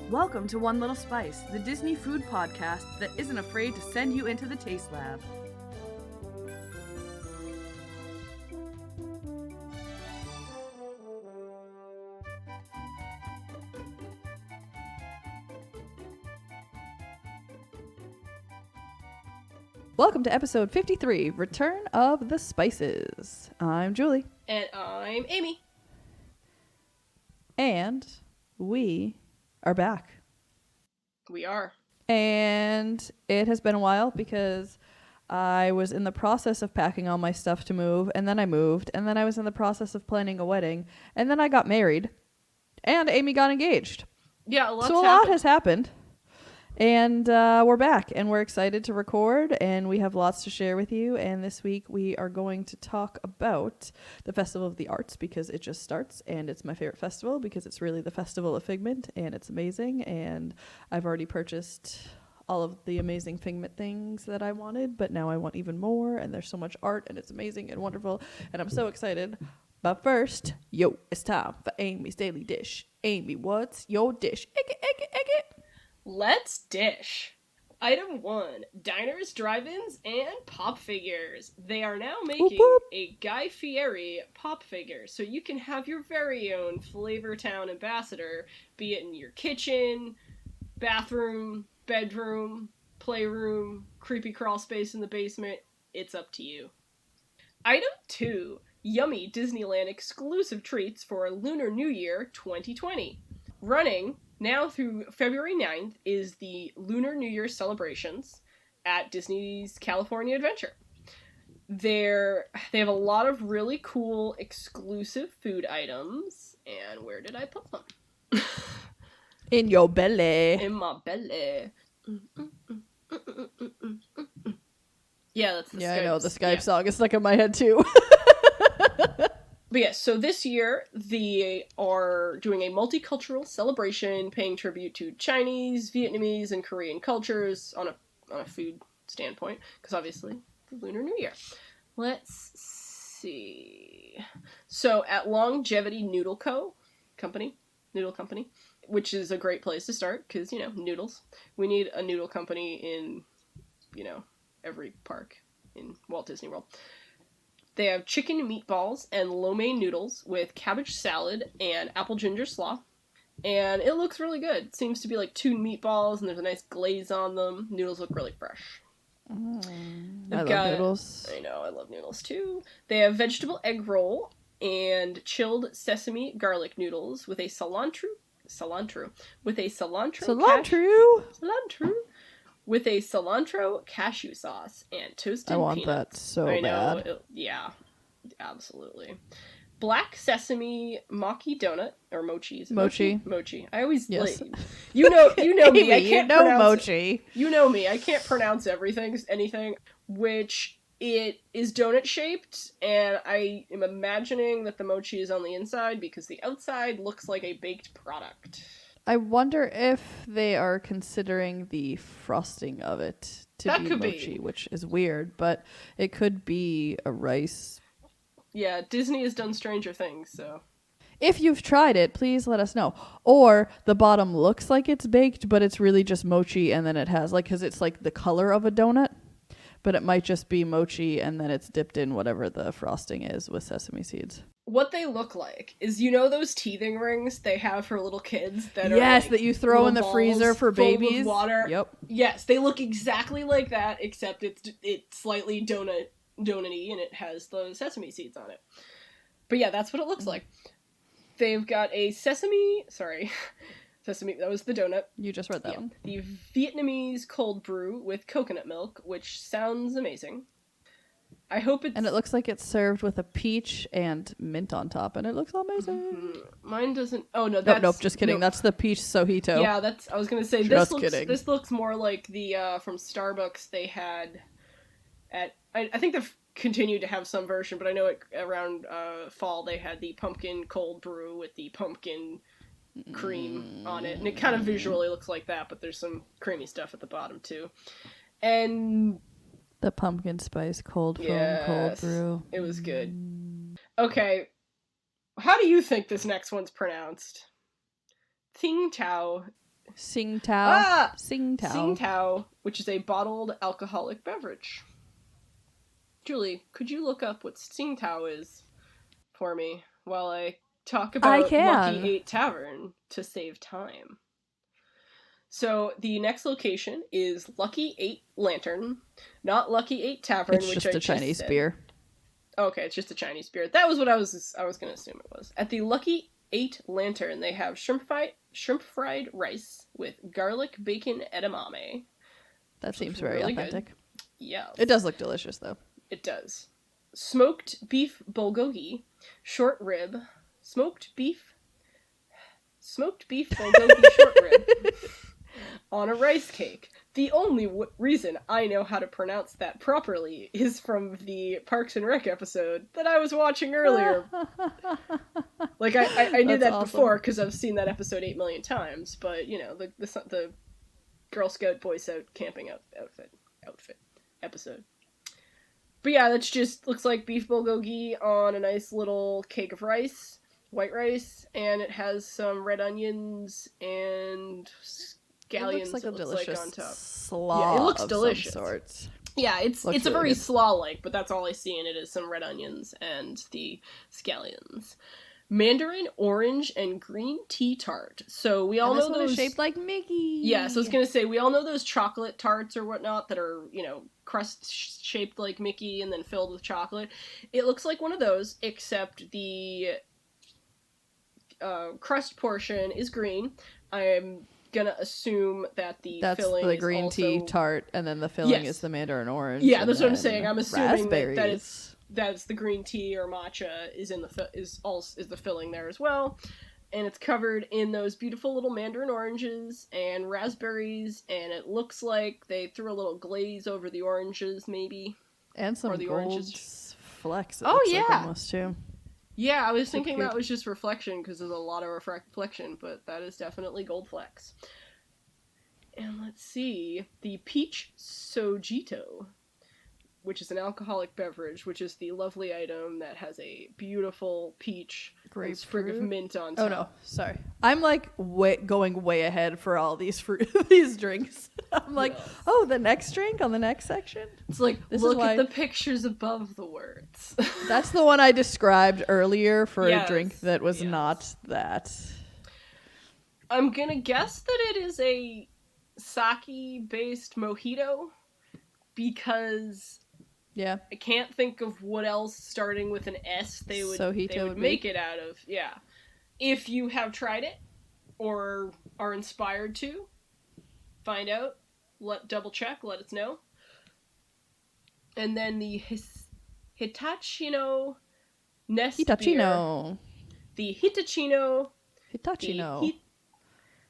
Welcome to One Little Spice, the Disney food podcast that isn't afraid to send you into the taste lab. Welcome to episode 53, Return of the Spices. I'm Julie. And I'm Amy. And we are back. We are. And it has been a while because I was in the process of packing all my stuff to move, and then I moved, and then I was in the process of planning a wedding, and then I got married, and Amy got engaged. Yeah, a lot has happened. And we're back, and we're excited to record, and we have lots to share with you. And this week we are going to talk about the Festival of the Arts because it just starts, and it's my favorite festival because it's really the Festival of Figment, and it's amazing. And I've already purchased all of the amazing Figment things that I wanted, but now I want even more, and there's so much art, and it's amazing and wonderful, and I'm so excited. But first, it's time for Amy's Daily Dish. Amy, what's your dish? Egg it. Let's dish. Item 1, diners, drive-ins, and pop figures. They are now making a Guy Fieri pop figure, so you can have your very own Flavortown ambassador, be it in your kitchen, bathroom, bedroom, playroom, creepy crawl space in the basement. It's up to you. Item 2, yummy Disneyland exclusive treats for Lunar New Year 2020. Running now through February 9th is the Lunar New Year celebrations at Disney's California Adventure. They have a lot of really cool exclusive food items. And where did I put them? In your belly. In my belly. Yeah, that's the Skype. I know, the Skype song is stuck in my head too. But yes, so this year they are doing a multicultural celebration paying tribute to Chinese, Vietnamese, and Korean cultures on a food standpoint, because obviously the Lunar New Year. Let's see. So at Longevity Noodle Company, which is a great place to start because, noodles. We need a noodle company in, every park in Walt Disney World. They have chicken meatballs and lo mein noodles with cabbage salad and apple ginger slaw. And it looks really good. It seems to be like 2 meatballs and there's a nice glaze on them. Noodles look really fresh. I love noodles. I know, I love noodles too. They have vegetable egg roll and chilled sesame garlic noodles with a cilantro with a cilantro cashew sauce and toasted peanuts. I want that so bad. Yeah, absolutely. Black sesame maki donut or mochi. Mochi. I always you know me. I can't pronounce mochi. You know me. I can't pronounce anything. Which it is donut shaped, and I am imagining that the mochi is on the inside because the outside looks like a baked product. I wonder if they are considering the frosting of it to be mochi, which is weird, but it could be a rice. Yeah, Disney has done stranger things, so. If you've tried it, please let us know. Or the bottom looks like it's baked, but it's really just mochi, and then it has, because it's like the color of a donut, but it might just be mochi, and then it's dipped in whatever the frosting is with sesame seeds. What they look like is, those teething rings they have for little kids that are that you throw in the freezer for babies. With water. Yep. Yes, they look exactly like that, except it's slightly donut-y, and it has the sesame seeds on it. But yeah, that's what it looks like. They've got a sesame, that was the donut. You just read that one. The Vietnamese cold brew with coconut milk, which sounds amazing. I hope it's... And it looks like it's served with a peach and mint on top, and it looks amazing. Mm-hmm. Mine doesn't... Oh, no, that's... Nope, just kidding. That's the peach sojito. Yeah, I was going to say, this looks more like the, from Starbucks they had at... I think they've continued to have some version, but I know around fall they had the pumpkin cold brew with the pumpkin cream on it, and it kind of visually looks like that, but there's some creamy stuff at the bottom, too. And... The pumpkin spice cold foam cold brew. It was good. Okay, how do you think this next one's pronounced? Ting Tao. Sing Tao. Ah! Sing Tao. Sing Tao, which is a bottled alcoholic beverage. Julie, could you look up what Sing Tao is for me while I talk about Lucky 8 Tavern to save time? So the next location is Lucky 8 Lantern, not Lucky 8 Tavern, It's which just I a Chinese beer. Okay, it's just a Chinese beer. That was what I was going to assume it was. At the Lucky 8 Lantern, they have shrimp fried rice with garlic bacon edamame. That seems very really authentic. Good. Yeah. It does look delicious, though. It does. Smoked beef bulgogi, short rib, smoked beef bulgogi short rib on a rice cake. The only reason I know how to pronounce that properly is from the Parks and Rec episode that I was watching earlier. Like, I knew that awesome. Before because I've seen that episode 8 million times, but, you know, the Girl Scout Boy Scout camping outfit episode. But yeah, that's just, looks like beef bulgogi on a nice little cake of rice, white rice, and it has some red onions and scallions. It looks like a delicious on top. slaw. Yeah, it looks of delicious. Some sorts. Yeah, it's really a very good. slaw-like, but that's all I see in it is some red onions and the scallions. Mandarin orange and green tea tart. So we all know those shaped like Mickey. Yeah, so I was gonna say we all know those chocolate tarts or whatnot that are, you know, crust shaped like Mickey and then filled with chocolate. It looks like one of those, except the crust portion is green. I'm gonna assume that that's filling the is green also... tea tart, and then the filling is the mandarin orange. Yeah, that's what I'm saying. I'm assuming that it's the green tea or matcha is the filling there as well, and it's covered in those beautiful little mandarin oranges and raspberries, and it looks like they threw a little glaze over the oranges, maybe, and some the gold oranges. Flecks. Like almost too. Yeah, I was thinking that was just reflection because there's a lot of reflection, but that is definitely gold flecks. And let's see, the peach sojito, which is an alcoholic beverage, which is the lovely item that has a beautiful peach and sprig of mint on top. Oh no, sorry. I'm like going way ahead for all these these drinks. I'm like, oh, the next drink on the next section? It's like, look at the pictures above the words. That's the one I described earlier for a drink that was not that. I'm gonna guess that it is a sake-based mojito because... Yeah. I can't think of what else starting with an S they would make it out of. Yeah. If you have tried it or are inspired to, find out, double check, let us know. And then the Hitachino Nest beer. The Hitachino.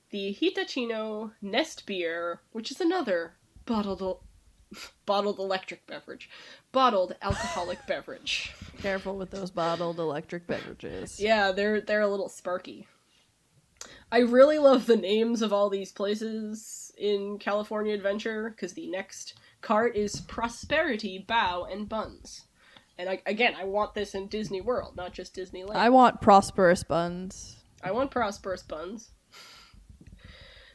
The Hitachino Nest beer, which is another bottled alcoholic beverage. Careful with those bottled electric beverages. Yeah, they're a little sparky. I really love the names of all these places in California Adventure, because the next cart is Prosperity Bao and Buns. And I want this in Disney World, not just Disneyland. I want prosperous buns.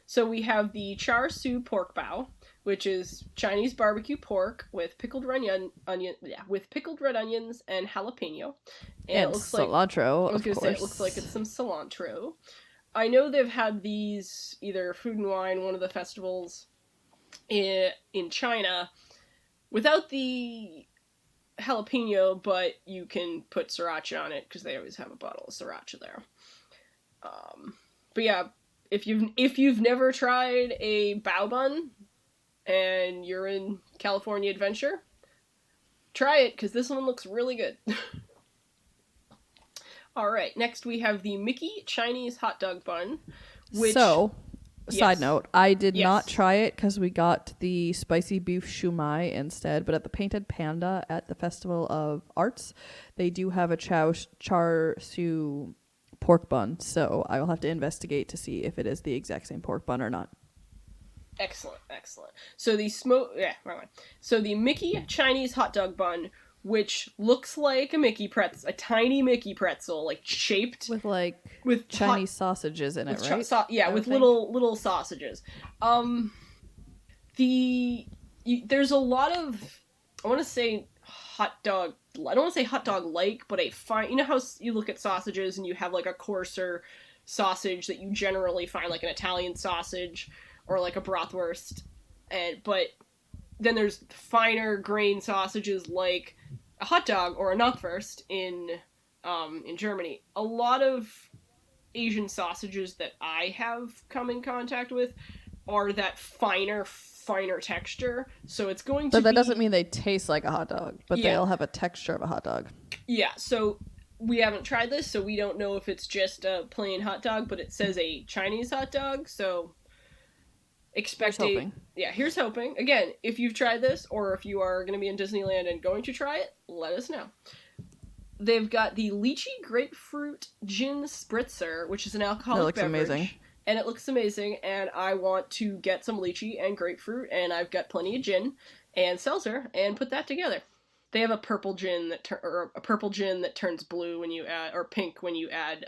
So we have the char siu pork bao, which is Chinese barbecue pork with pickled red onions and jalapeno. And it looks cilantro, I was going to say, it looks like it's some cilantro. I know they've had these, either Food and Wine, one of the festivals in China, without the jalapeno, but you can put sriracha on it, because they always have a bottle of sriracha there. But yeah, if you've never tried a bao bun, and you're in California Adventure, try it, because this one looks really good. Alright, next we have the Mickey Chinese hot dog bun, which... So, side note, I did not try it, because we got the spicy beef shumai instead, but at the Painted Panda at the Festival of Arts, they do have a char siu pork bun, so I will have to investigate to see if it is the exact same pork bun or not. Excellent. So the So the Mickey Chinese hot dog bun which looks like a Mickey pretzel, a tiny Mickey pretzel, like shaped with like with Chinese sausages in it, right? With little sausages. There's a lot of, I want to say hot dog. I don't want to say hot dog like, but a fine. You know how you look at sausages and you have like a coarser sausage that you generally find like an Italian sausage or like a bratwurst, but then there's finer grain sausages like a hot dog or a knockwurst in Germany. A lot of Asian sausages that I have come in contact with are that finer texture. So it's going to But that doesn't mean they taste like a hot dog, but they'll have a texture of a hot dog. Yeah, so we haven't tried this, so we don't know if it's just a plain hot dog, but it says a Chinese hot dog, so expect here's hoping. Yeah, here's hoping. Again, if you've tried this, or if you are going to be in Disneyland and going to try it, let us know. They've got the lychee grapefruit gin spritzer, which is an alcoholic beverage. That looks amazing. And it looks amazing, and I want to get some lychee and grapefruit, and I've got plenty of gin and seltzer, and put that together. They have a purple gin that turns blue when you add, or pink when you add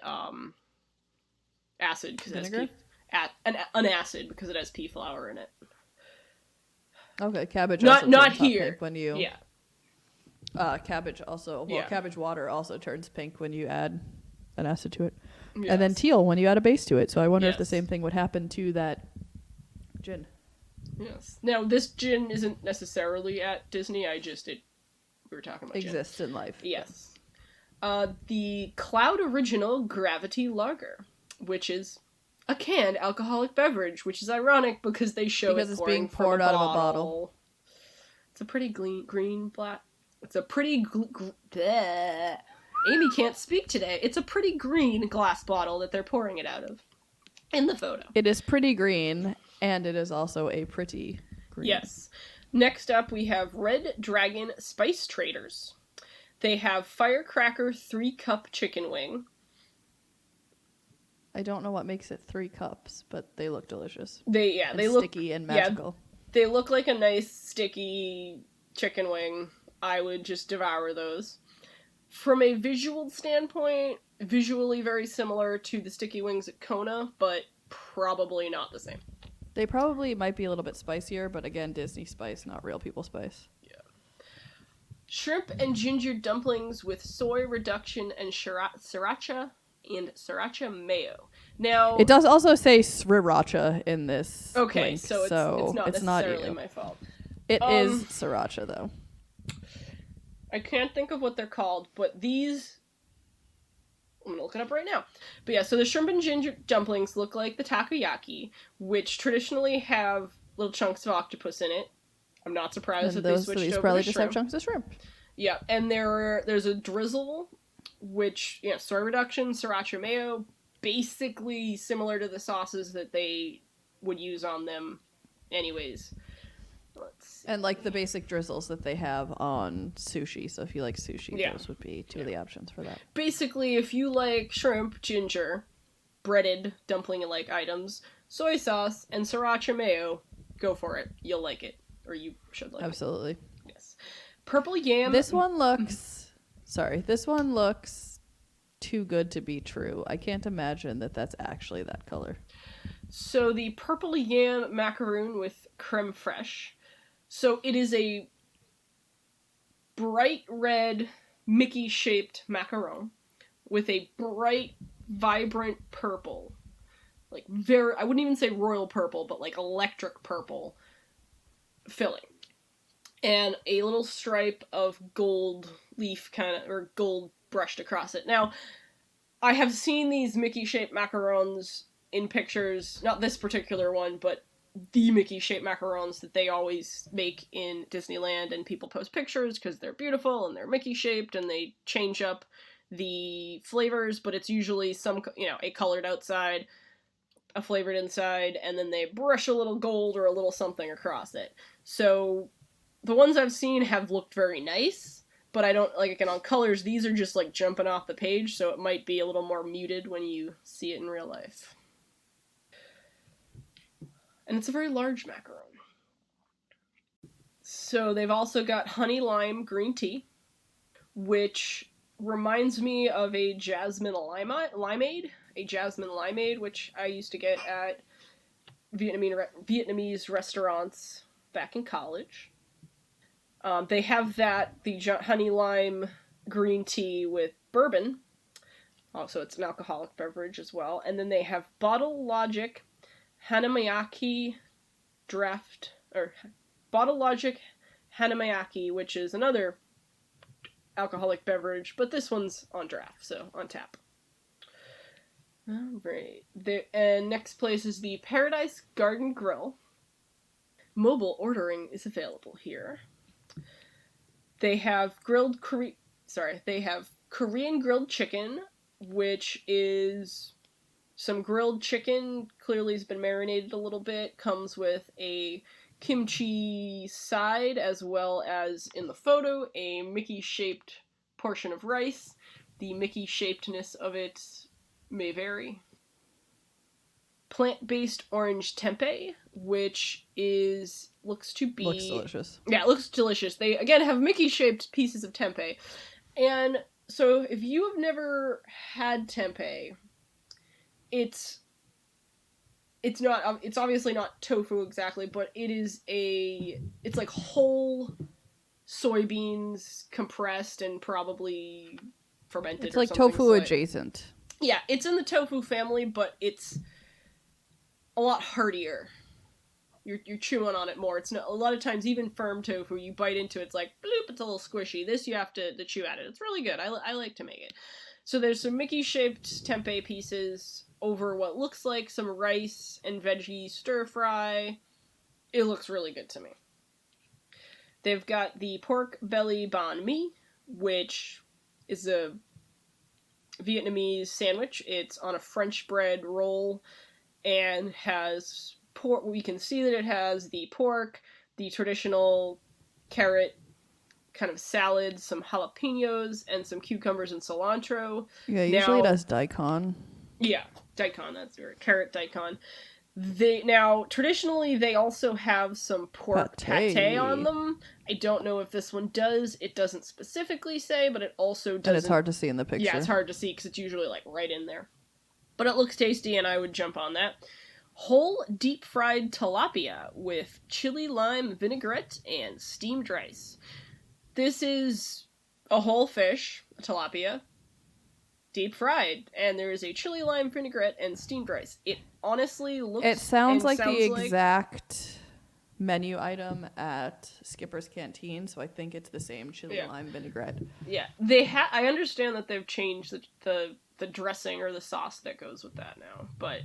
acid, because it has an acid because it has pea flour in it. Okay, cabbage. Not here. Pink when you cabbage also. Well, cabbage water also turns pink when you add an acid to it. Yes. And then teal when you add a base to it. So I wonder if the same thing would happen to that gin. Yes. Now, this gin isn't necessarily at Disney. We were talking about exists in life. Yes. The Cloud Original Gravity Lager, which is a canned alcoholic beverage, which is ironic because they show it's being poured out of a bottle. It's a pretty green black. It's a pretty Amy can't speak today. It's a pretty green glass bottle that they're pouring it out of in the photo. It is pretty green, and it is also a pretty green. Yes. Next up, we have Red Dragon Spice Traders. They have Firecracker 3-cup chicken wing. I don't know what makes it 3 cups, but they look delicious. They look sticky and magical. Yeah, they look like a nice sticky chicken wing. I would just devour those. From a visual standpoint, visually very similar to the sticky wings at Kona, but probably not the same. They probably might be a little bit spicier, but again, Disney spice, not real people spice. Yeah. Shrimp and ginger dumplings with soy reduction and sriracha mayo. Now, it does also say sriracha in this. Okay, link, so it's not necessarily my fault. It is sriracha though. I can't think of what they're called, but these, I'm going to look it up right now. But yeah, so the shrimp and ginger dumplings look like the takoyaki, which traditionally have little chunks of octopus in it. I'm not surprised that they switched over to probably shrimp. Just have chunks of shrimp. Yeah, and there's a drizzle, which, soy reduction, sriracha mayo, basically similar to the sauces that they would use on them anyways. And like the basic drizzles that they have on sushi. So if you like sushi, those would be two of the options for that. Basically, if you like shrimp, ginger, breaded dumpling-like items, soy sauce, and sriracha mayo, go for it. You'll like it. Or you should like Absolutely. it. Yes. Purple yam. This one looks too good to be true. I can't imagine that that's actually that color. So the purple yam macaroon with creme fraiche. So it is a bright red Mickey-shaped macaron with a bright, vibrant purple. Like I wouldn't even say royal purple, but like electric purple filling. And a little stripe of gold leaf or gold brushed across it. Now, I have seen these Mickey-shaped macarons in pictures, not this particular one, but the Mickey-shaped macarons that they always make in Disneyland, and people post pictures because they're beautiful and they're Mickey-shaped and they change up the flavors, but it's usually a colored outside, a flavored inside, and then they brush a little gold or a little something across it. So the ones I've seen have looked very nice, but I don't, again, on colors, these are just, jumping off the page, so it might be a little more muted when you see it in real life. And it's a very large macaron. So they've also got honey lime green tea. which reminds me of a jasmine limeade, which I used to get at Vietnamese restaurants back in college. They have the honey lime green tea with bourbon. Also, it's an alcoholic beverage as well. And then they have Bottle Logic Hanamayaki Bottle Logic Hanamayaki, which is another alcoholic beverage, but this one's on draft, so on tap. Alright. And next place is the Paradise Garden Grill. Mobile ordering is available here. They have Korean grilled chicken, which is some grilled chicken, clearly has been marinated a little bit, comes with a kimchi side, as well as, in the photo, a Mickey-shaped portion of rice. The Mickey-shapedness of it may vary. Plant-based orange tempeh, which looks delicious. Yeah, it looks delicious. They, again, have Mickey-shaped pieces of tempeh. And so, if you have never had tempeh, it's obviously not tofu exactly, but it's like whole soybeans compressed and probably fermented. It's like tofu adjacent. Yeah, it's in the tofu family, but it's a lot heartier. You're chewing on it more. It's not, a lot of times, even firm tofu, you bite into it, it's like bloop, it's a little squishy. This you have to chew at it. It's really good. I like to make it. So there's some Mickey-shaped tempeh pieces over what looks like some rice and veggie stir-fry. It looks really good to me. They've got the pork belly banh mi, which is a Vietnamese sandwich. It's on a French bread roll and has pork. We can see that it has the pork, the traditional carrot kind of salad, some jalapenos, and some cucumbers and cilantro. Yeah, usually it has daikon. Yeah, daikon, that's right. Carrot daikon. Traditionally, they also have some pork pate on them. I don't know if this one does. It doesn't specifically say, but it also doesn't. And it's hard to see in the picture. Yeah, it's hard to see because it's usually like right in there. But it looks tasty, and I would jump on that. Whole deep-fried tilapia with chili lime vinaigrette and steamed rice. This is a whole fish, a tilapia, deep-fried, and there is a chili lime vinaigrette and steamed rice. It honestly looks... It sounds like the exact menu item at Skipper's Canteen, so I think it's the same chili lime vinaigrette. Yeah, I understand that they've changed the dressing or the sauce that goes with that now, but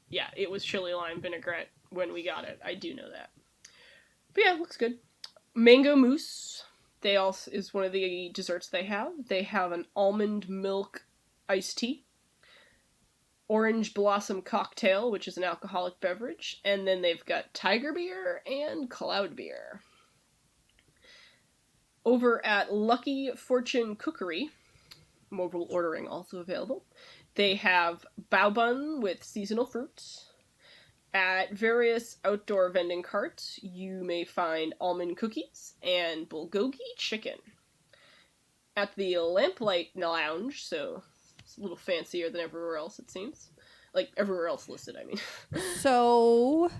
yeah, it was chili lime vinaigrette when we got it. I do know that. But yeah, it looks good. Mango mousse. Is one of the desserts they have. They have an almond milk iced tea, orange blossom cocktail, which is an alcoholic beverage, and then they've got tiger beer and cloud beer. Over at Lucky Fortune Cookery, mobile ordering also available, they have bao bun with seasonal fruits. At various outdoor vending carts, you may find almond cookies and bulgogi chicken. At the Lamplight Lounge, so it's a little fancier than everywhere else, it seems. Like, everywhere else listed, I mean. So,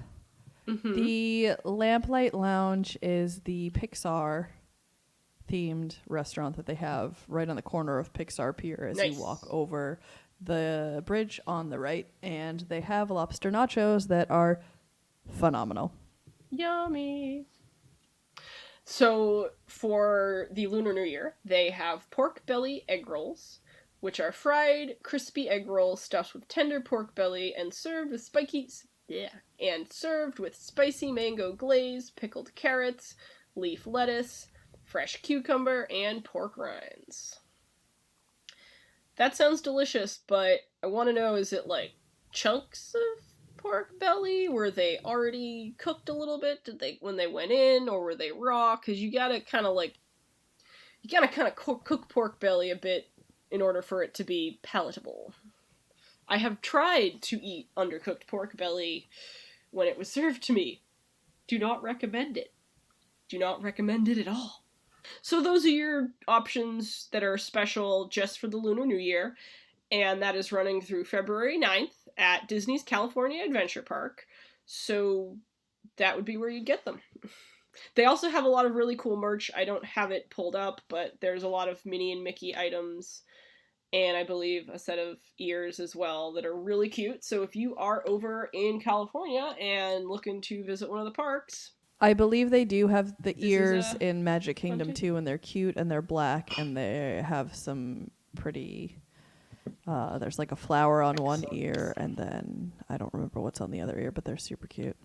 the Lamplight Lounge is the Pixar-themed restaurant that they have right on the corner of Pixar Pier as you walk over the bridge on the right, and they have lobster nachos that are phenomenal. Yummy. So for the Lunar New Year, they have pork belly egg rolls, which are fried, crispy egg rolls stuffed with tender pork belly and served with spicy mango glaze, pickled carrots, leaf lettuce, fresh cucumber, and pork rinds. That sounds delicious, but I want to know, is it like chunks of pork belly? Were they already cooked a little bit? When they went in, or were they raw? Because you gotta kind of cook pork belly a bit in order for it to be palatable. I have tried to eat undercooked pork belly when it was served to me. Do not recommend it. Do not recommend it at all. So those are your options that are special just for the Lunar New Year, and that is running through February 9th at Disney's California Adventure Park. So that would be where you'd get them. They also have a lot of really cool merch. I don't have it pulled up, but there's a lot of Minnie and Mickey items, and I believe a set of ears as well that are really cute. So if you are over in California and looking to visit one of the parks, I believe they do have the This is ears a in Magic fun Kingdom thing. too, and they're cute and they're black and they have some pretty. There's like a flower on one ear, and then I don't remember what's on the other ear, but they're super cute.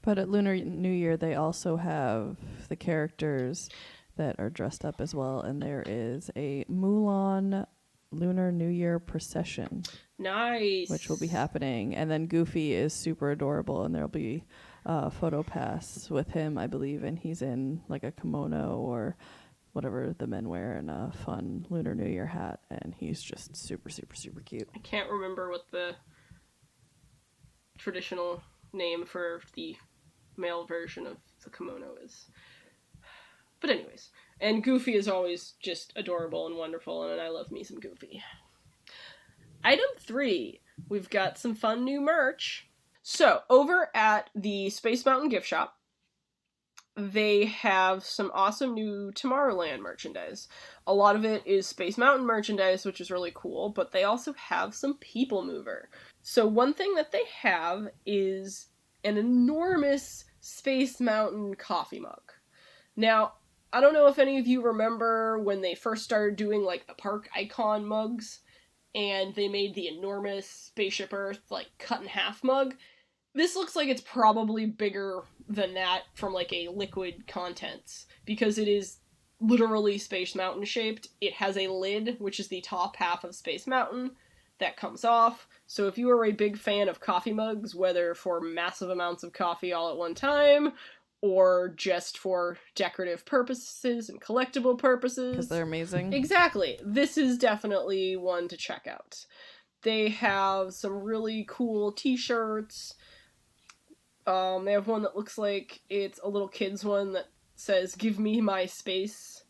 But at Lunar New Year, they also have the characters that are dressed up as well, and there is a Mulan Lunar New Year procession, nice. which will be happening. And then Goofy is super adorable, and there'll be photo pass with him, I believe, and he's in like a kimono or whatever the men wear and a fun Lunar New Year hat, and he's just super, super, super cute. I can't remember what the traditional name for the male version of the kimono is. But anyways, and Goofy is always just adorable and wonderful, and I love me some Goofy. Item 3, we've got some fun new merch. So, over at the Space Mountain gift shop, they have some awesome new Tomorrowland merchandise. A lot of it is Space Mountain merchandise, which is really cool, but they also have some People Mover. So one thing that they have is an enormous Space Mountain coffee mug. Now, I don't know if any of you remember when they first started doing like the park icon mugs, and they made the enormous Spaceship Earth like cut in half mug. This looks like it's probably bigger than that from like a liquid contents, because it is literally Space Mountain shaped. It has a lid, which is the top half of Space Mountain, that comes off. So if you are a big fan of coffee mugs, whether for massive amounts of coffee all at one time, or just for decorative purposes and collectible purposes, Because they're amazing. Exactly. This is definitely one to check out. They have some really cool t-shirts. They have one that looks like it's a little kid's one that says, "Give me my space,"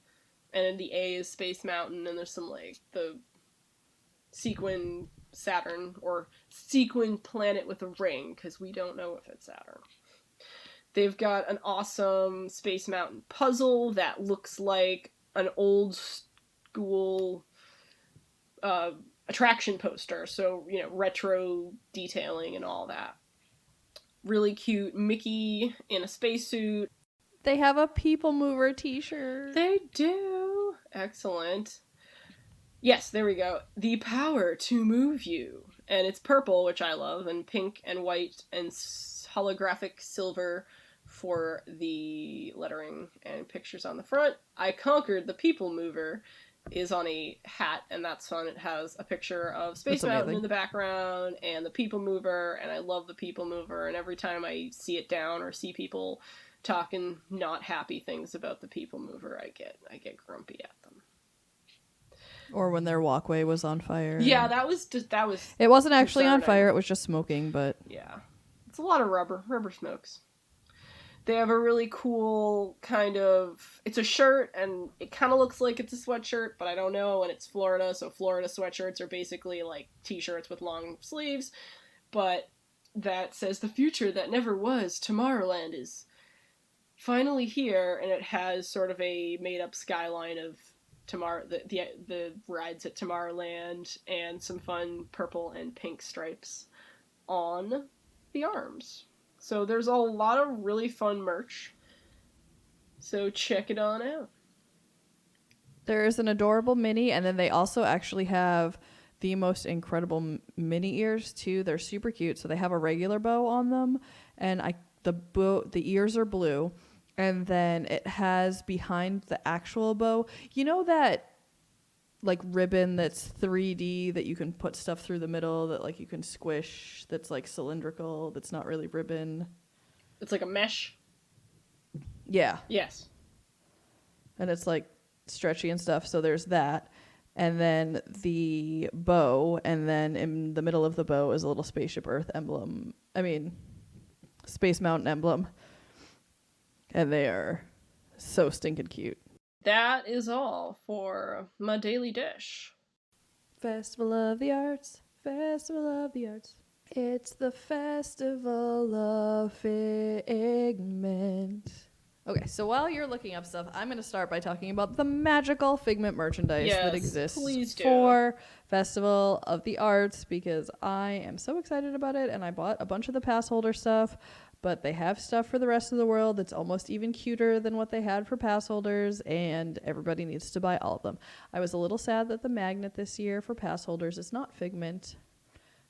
and the A is Space Mountain, and there's some, like, the sequin Saturn, or sequin planet with a ring, because we don't know if it's Saturn. They've got an awesome Space Mountain puzzle that looks like an old school attraction poster, so, you know, retro detailing and all that. Really cute Mickey in a spacesuit. They have a People Mover t-shirt. They do. Excellent. Yes, there we go. The power to move you. And it's purple, which I love, and pink and white and holographic silver for the lettering and pictures on the front. I Conquered the People Mover is on a hat, and that's fun. It has a picture of Space Mountain in the background and the People Mover, and I love the People Mover, and every time I see it down or see people talking not happy things about the People Mover, I get grumpy at them. Or when their walkway was on fire. Yeah, that was It wasn't actually on fire, it was just smoking, but yeah. It's a lot of rubber smokes. They have a really cool kind of, it's a shirt, and it kind of looks like it's a sweatshirt, but I don't know, and it's Florida, so Florida sweatshirts are basically like t-shirts with long sleeves, but that says the future that never was, Tomorrowland is finally here, and it has sort of a made-up skyline of the rides at Tomorrowland, and some fun purple and pink stripes on the arms. So there's a lot of really fun merch. So check it on out. There is an adorable Minnie, and then they also actually have the most incredible Minnie ears too. They're super cute. So they have a regular bow on them, and the ears are blue, and then it has behind the actual bow, you know, that like ribbon that's 3D that you can put stuff through the middle that like you can squish, that's like cylindrical, that's not really ribbon. It's like a mesh. Yeah. Yes. And it's like stretchy and stuff, so there's that. And then the bow, and then in the middle of the bow is a little Spaceship Earth emblem. I mean, Space Mountain emblem. And they are So stinking cute. That is all for my daily dish. Festival of the Arts. Festival of the Arts. It's the Festival of Figment. Okay, so while you're looking up stuff, I'm going to start by talking about the magical Figment merchandise that exists for Festival of the Arts, because I am so excited about it, and I bought a bunch of the pass holder stuff, but they have stuff for the rest of the world that's almost even cuter than what they had for pass holders, and everybody needs to buy all of them. I was a little sad that the magnet this year for pass holders is not Figment,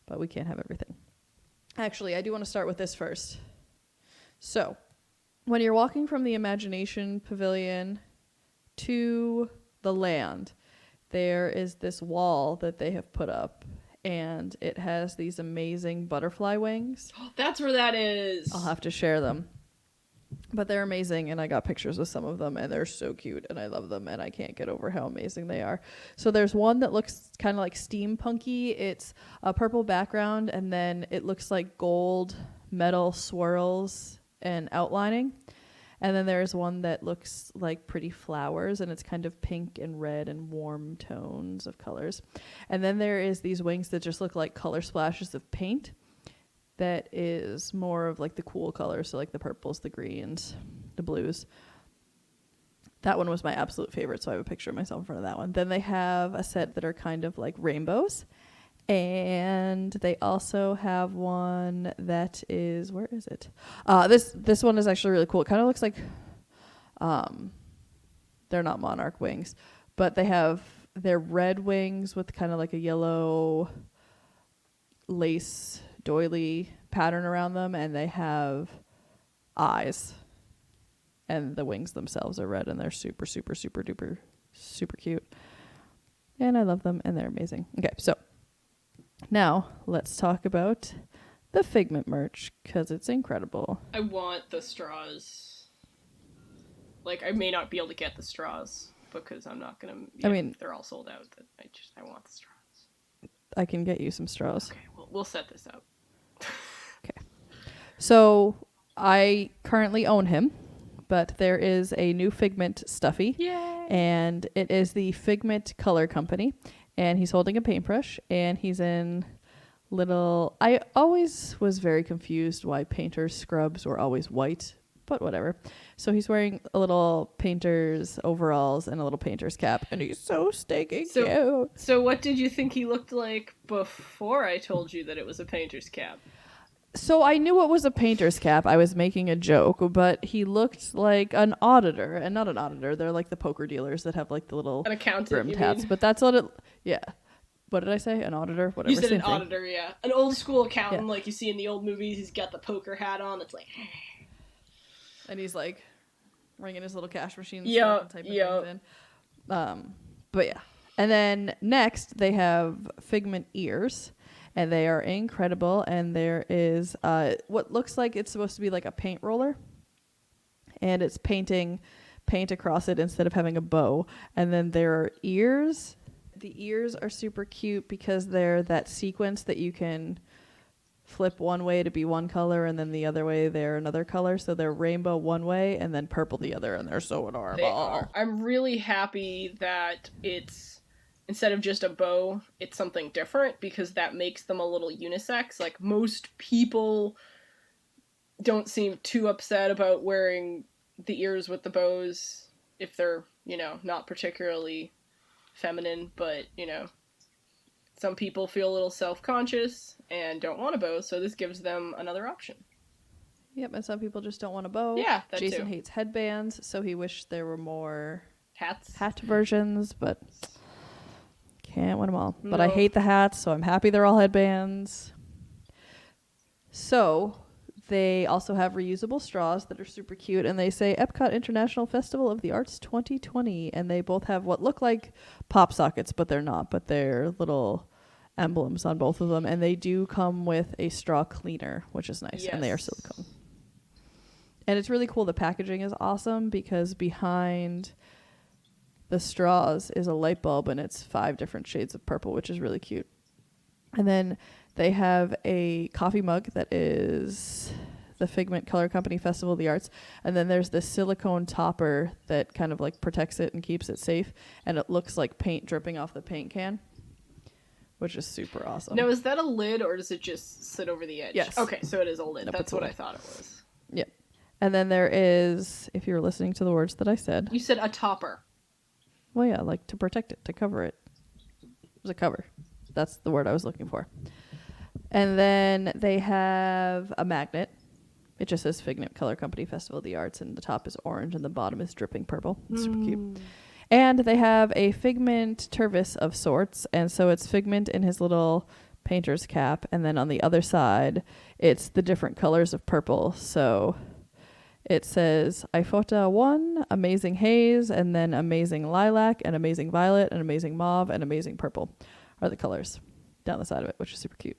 but we can't have everything. Actually, I do want to start with this first. So, when you're walking from the Imagination Pavilion to the land, there is this wall that they have put up, and it has these amazing butterfly wings. That's where that is. I'll have to share them. But they're amazing, and I got pictures with some of them, and they're so cute, and I love them, and I can't get over how amazing they are. So there's one that looks kind of like steampunky. It's a purple background, and then it looks like gold metal swirls and outlining. And then there's one that looks like pretty flowers, and it's kind of pink and red and warm tones of colors. And then there is these wings that just look like color splashes of paint. That is more of like the cool colors, so like the purples, the greens, the blues. That one was my absolute favorite, so I have a picture of myself in front of that one. Then they have a set that are kind of like rainbows. And they also have one that is, where is it? This one is actually really cool. It kind of looks like, they're not monarch wings, but they're red wings with kind of like a yellow lace doily pattern around them, and they have eyes. And the wings themselves are red, and they're super, super, super duper, super cute. And I love them, and they're amazing. Okay, so now, let's talk about the Figment merch, because it's incredible. I want the straws. Like, I may not be able to get the straws, because I'm not gonna... Yeah, I mean, they're all sold out. I want the straws. I can get you some straws. Okay, we'll set this up. Okay. So, I currently own him, but there is a new Figment stuffy. Yay! And it is the Figment Color Company. And he's holding a paintbrush, and he's in little... I always was very confused why painters' scrubs were always white, but whatever. So he's wearing a little painter's overalls and a little painter's cap, and he's so stinking cute. So what did you think he looked like before I told you that it was a painter's cap? So I knew it was a painter's cap. I was making a joke, but he looked like an auditor, and not an auditor. They're like the poker dealers that have like the little an accountant, brimmed hats. But that's what it. Yeah. What did I say? An auditor? Whatever. You said an auditor, yeah. An old school accountant, like you see in the old movies. He's got the poker hat on. It's like. And he's like, ringing his little cash machine. Yeah. Things in. But yeah. And then next they have Figment ears. And they are incredible. And there is what looks like it's supposed to be like a paint roller. And it's painting paint across it instead of having a bow. And then there are ears. The ears are super cute because they're that sequence that you can flip one way to be one color and then the other way they're another color. So they're rainbow one way and then purple the other. And they're so adorable. They are. I'm really happy that it's... Instead of just a bow, it's something different because that makes them a little unisex. Like, most people don't seem too upset about wearing the ears with the bows if they're, not particularly feminine. But, some people feel a little self-conscious and don't want a bow, so this gives them another option. Yep, and some people just don't want a bow. Yeah, that Jason too. hates headbands, so he wished there were more hat versions, but... Can't win them all. No. But I hate the hats, so I'm happy they're all headbands. So, they also have reusable straws that are super cute, and they say Epcot International Festival of the Arts 2020, and they both have what look like pop sockets, but they're not, but they're little emblems on both of them, and they do come with a straw cleaner, which is nice, and they are silicone. And it's really cool. The packaging is awesome because behind... the straws is a light bulb, and it's 5 different shades of purple, which is really cute. And then they have a coffee mug that is the Figment Color Company Festival of the Arts. And then there's this silicone topper that kind of like protects it and keeps it safe. And it looks like paint dripping off the paint can, which is super awesome. Now, is that a lid or does it just sit over the edge? Yes. Okay, so it is a lid. Yep, That's a what lid. I thought it was. Yep. And then there is, if you were listening to the words that I said. You said a topper. Well, yeah, like to protect it, to cover it. It was a cover. That's the word I was looking for. And then they have a magnet. It just says Figment Color Company Festival of the Arts, and the top is orange and the bottom is dripping purple. It's super cute. And they have a Figment Tervis of sorts, and so it's Figment in his little painter's cap, and then on the other side, it's the different colors of purple. So it says Ifota 1, Amazing Haze, and then Amazing Lilac, and Amazing Violet, and Amazing Mauve, and Amazing Purple are the colors down the side of it, which is super cute.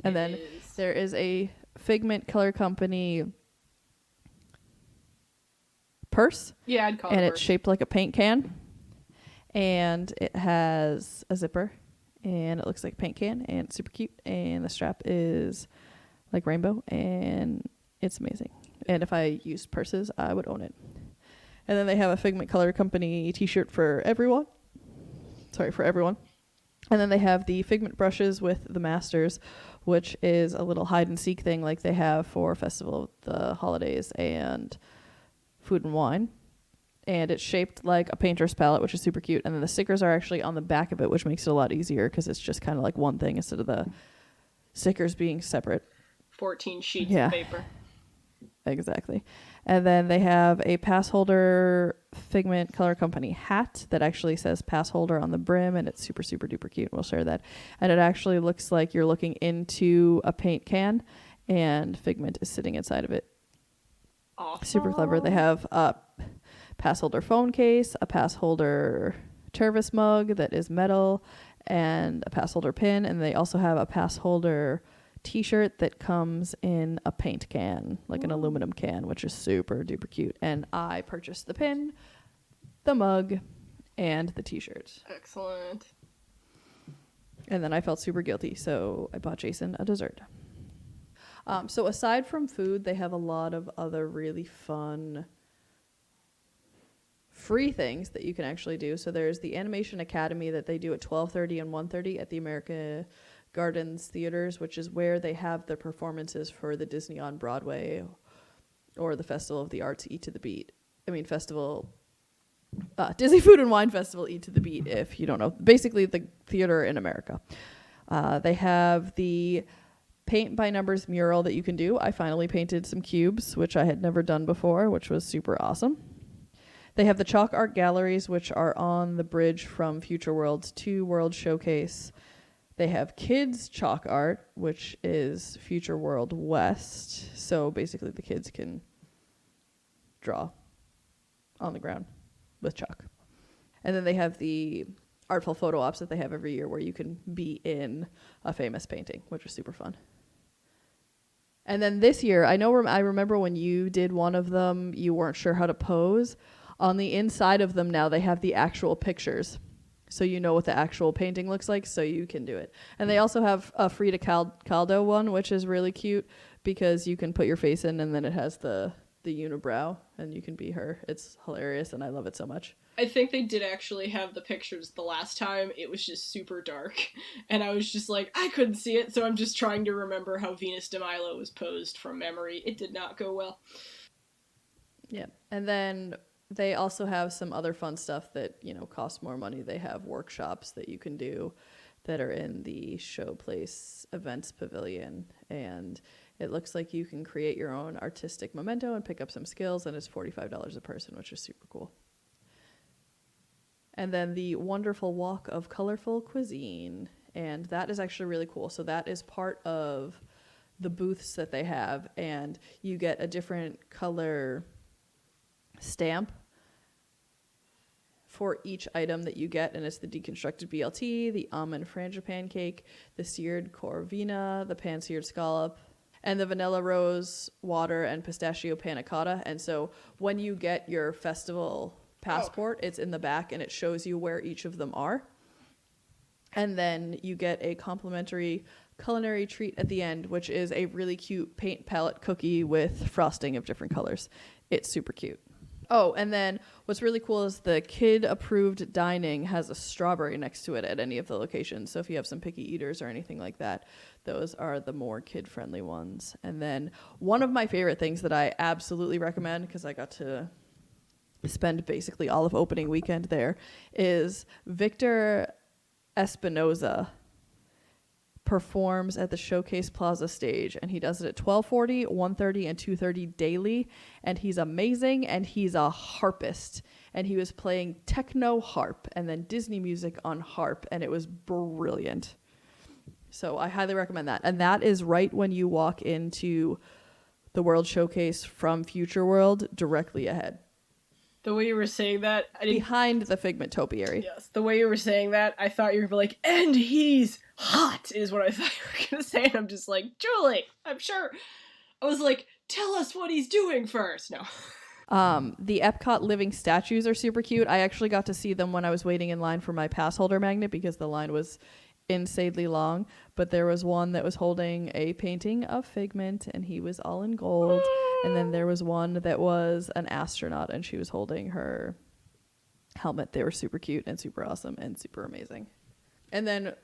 And then there is a Figment Color Company purse. Yeah, I'd call it and a it's purse. shaped like a paint can. And it has a zipper, and it looks like a paint can, and it's super cute. And the strap is like rainbow, and it's amazing. And if I used purses, I would own it. And then they have a Figment Color Company t-shirt for everyone. Sorry, for everyone. And then they have the Figment brushes with the Masters, which is a little hide and seek thing like they have for Festival of the Holidays and Food and Wine. And it's shaped like a painter's palette, which is super cute. And then the stickers are actually on the back of it, which makes it a lot easier because it's just kind of like one thing instead of the stickers being separate. 14 sheets Yeah. of paper. Exactly. And then they have a pass holder Figment Color Company hat that actually says pass holder on the brim, and it's super, super duper cute. We'll share that. And it actually looks like you're looking into a paint can, and Figment is sitting inside of it. Awesome. Super clever. They have a pass holder phone case, a pass holder Tervis mug that is metal, and a pass holder pin. And they also have a pass holder t-shirt that comes in a paint can, like an aluminum can, which is super duper cute. And I purchased the pin, the mug, and the t-shirt. Excellent. And then I felt super guilty, so I bought Jason a dessert. So aside from food, they have a lot of other really fun free things that you can actually do. So there's the Animation Academy that they do at 12:30 and 1:30 at the America Gardens Theaters, which is where they have the performances for the Disney on Broadway or the Festival of the Arts Eat to the Beat. Disney Food and Wine Festival Eat to the Beat, if you don't know. Basically the theater in America. They have the paint by numbers mural that you can do. I finally painted some cubes, which I had never done before, which was super awesome. They have the chalk art galleries, which are on the bridge from Future Worlds to World Showcase. They have kids chalk art, which is Future World West. So basically the kids can draw on the ground with chalk. And then they have the artful photo ops that they have every year where you can be in a famous painting, which is super fun. And then this year, I remember when you did one of them, you weren't sure how to pose. On the inside of them now, they have the actual pictures. So you know what the actual painting looks like, so you can do it. And they also have a Frida Kahlo one, which is really cute because you can put your face in and then it has the unibrow and you can be her. It's hilarious and I love it so much. I think they did actually have the pictures the last time. It was just super dark. And I was just like, I couldn't see it, so I'm just trying to remember how Venus de Milo was posed from memory. It did not go well. Yeah. And then they also have some other fun stuff that, costs more money. They have workshops that you can do that are in the Showplace Events Pavilion. And it looks like you can create your own artistic memento and pick up some skills, and it's $45 a person, which is super cool. And then the wonderful walk of colorful cuisine. And that is actually really cool. So that is part of the booths that they have. And you get a different color stamp for each item that you get. And it's the deconstructed BLT, the almond frangipane cake, the seared corvina, the pan-seared scallop, and the vanilla rose water and pistachio panna cotta. And so when you get your festival passport, it's in the back and it shows you where each of them are. And then you get a complimentary culinary treat at the end, which is a really cute paint palette cookie with frosting of different colors. It's super cute. Oh, and then what's really cool is the kid-approved dining has a strawberry next to it at any of the locations. So if you have some picky eaters or anything like that, those are the more kid-friendly ones. And then one of my favorite things that I absolutely recommend, because I got to spend basically all of opening weekend there, is Victor Espinoza performs at the Showcase Plaza stage, and he does it at 12:40, 1:30, and 2:30 daily, and he's amazing, and he's a harpist, and he was playing techno harp and then Disney music on harp, and it was brilliant. So I highly recommend that. And that is right when you walk into the World Showcase from Future World, directly ahead. The way you were saying that, behind the Figment topiary. Yes, the way you were saying that, I thought you were like, and he's hot, is what I thought you were gonna say. And I'm just like, Julie, I'm sure. I was like, tell us what he's doing first. No. The Epcot living statues are super cute. I actually got to see them when I was waiting in line for my pass holder magnet because the line was insanely long. But there was one that was holding a painting of Figment, and he was all in gold. And then there was one that was an astronaut, and she was holding her helmet. They were super cute and super awesome and super amazing. And then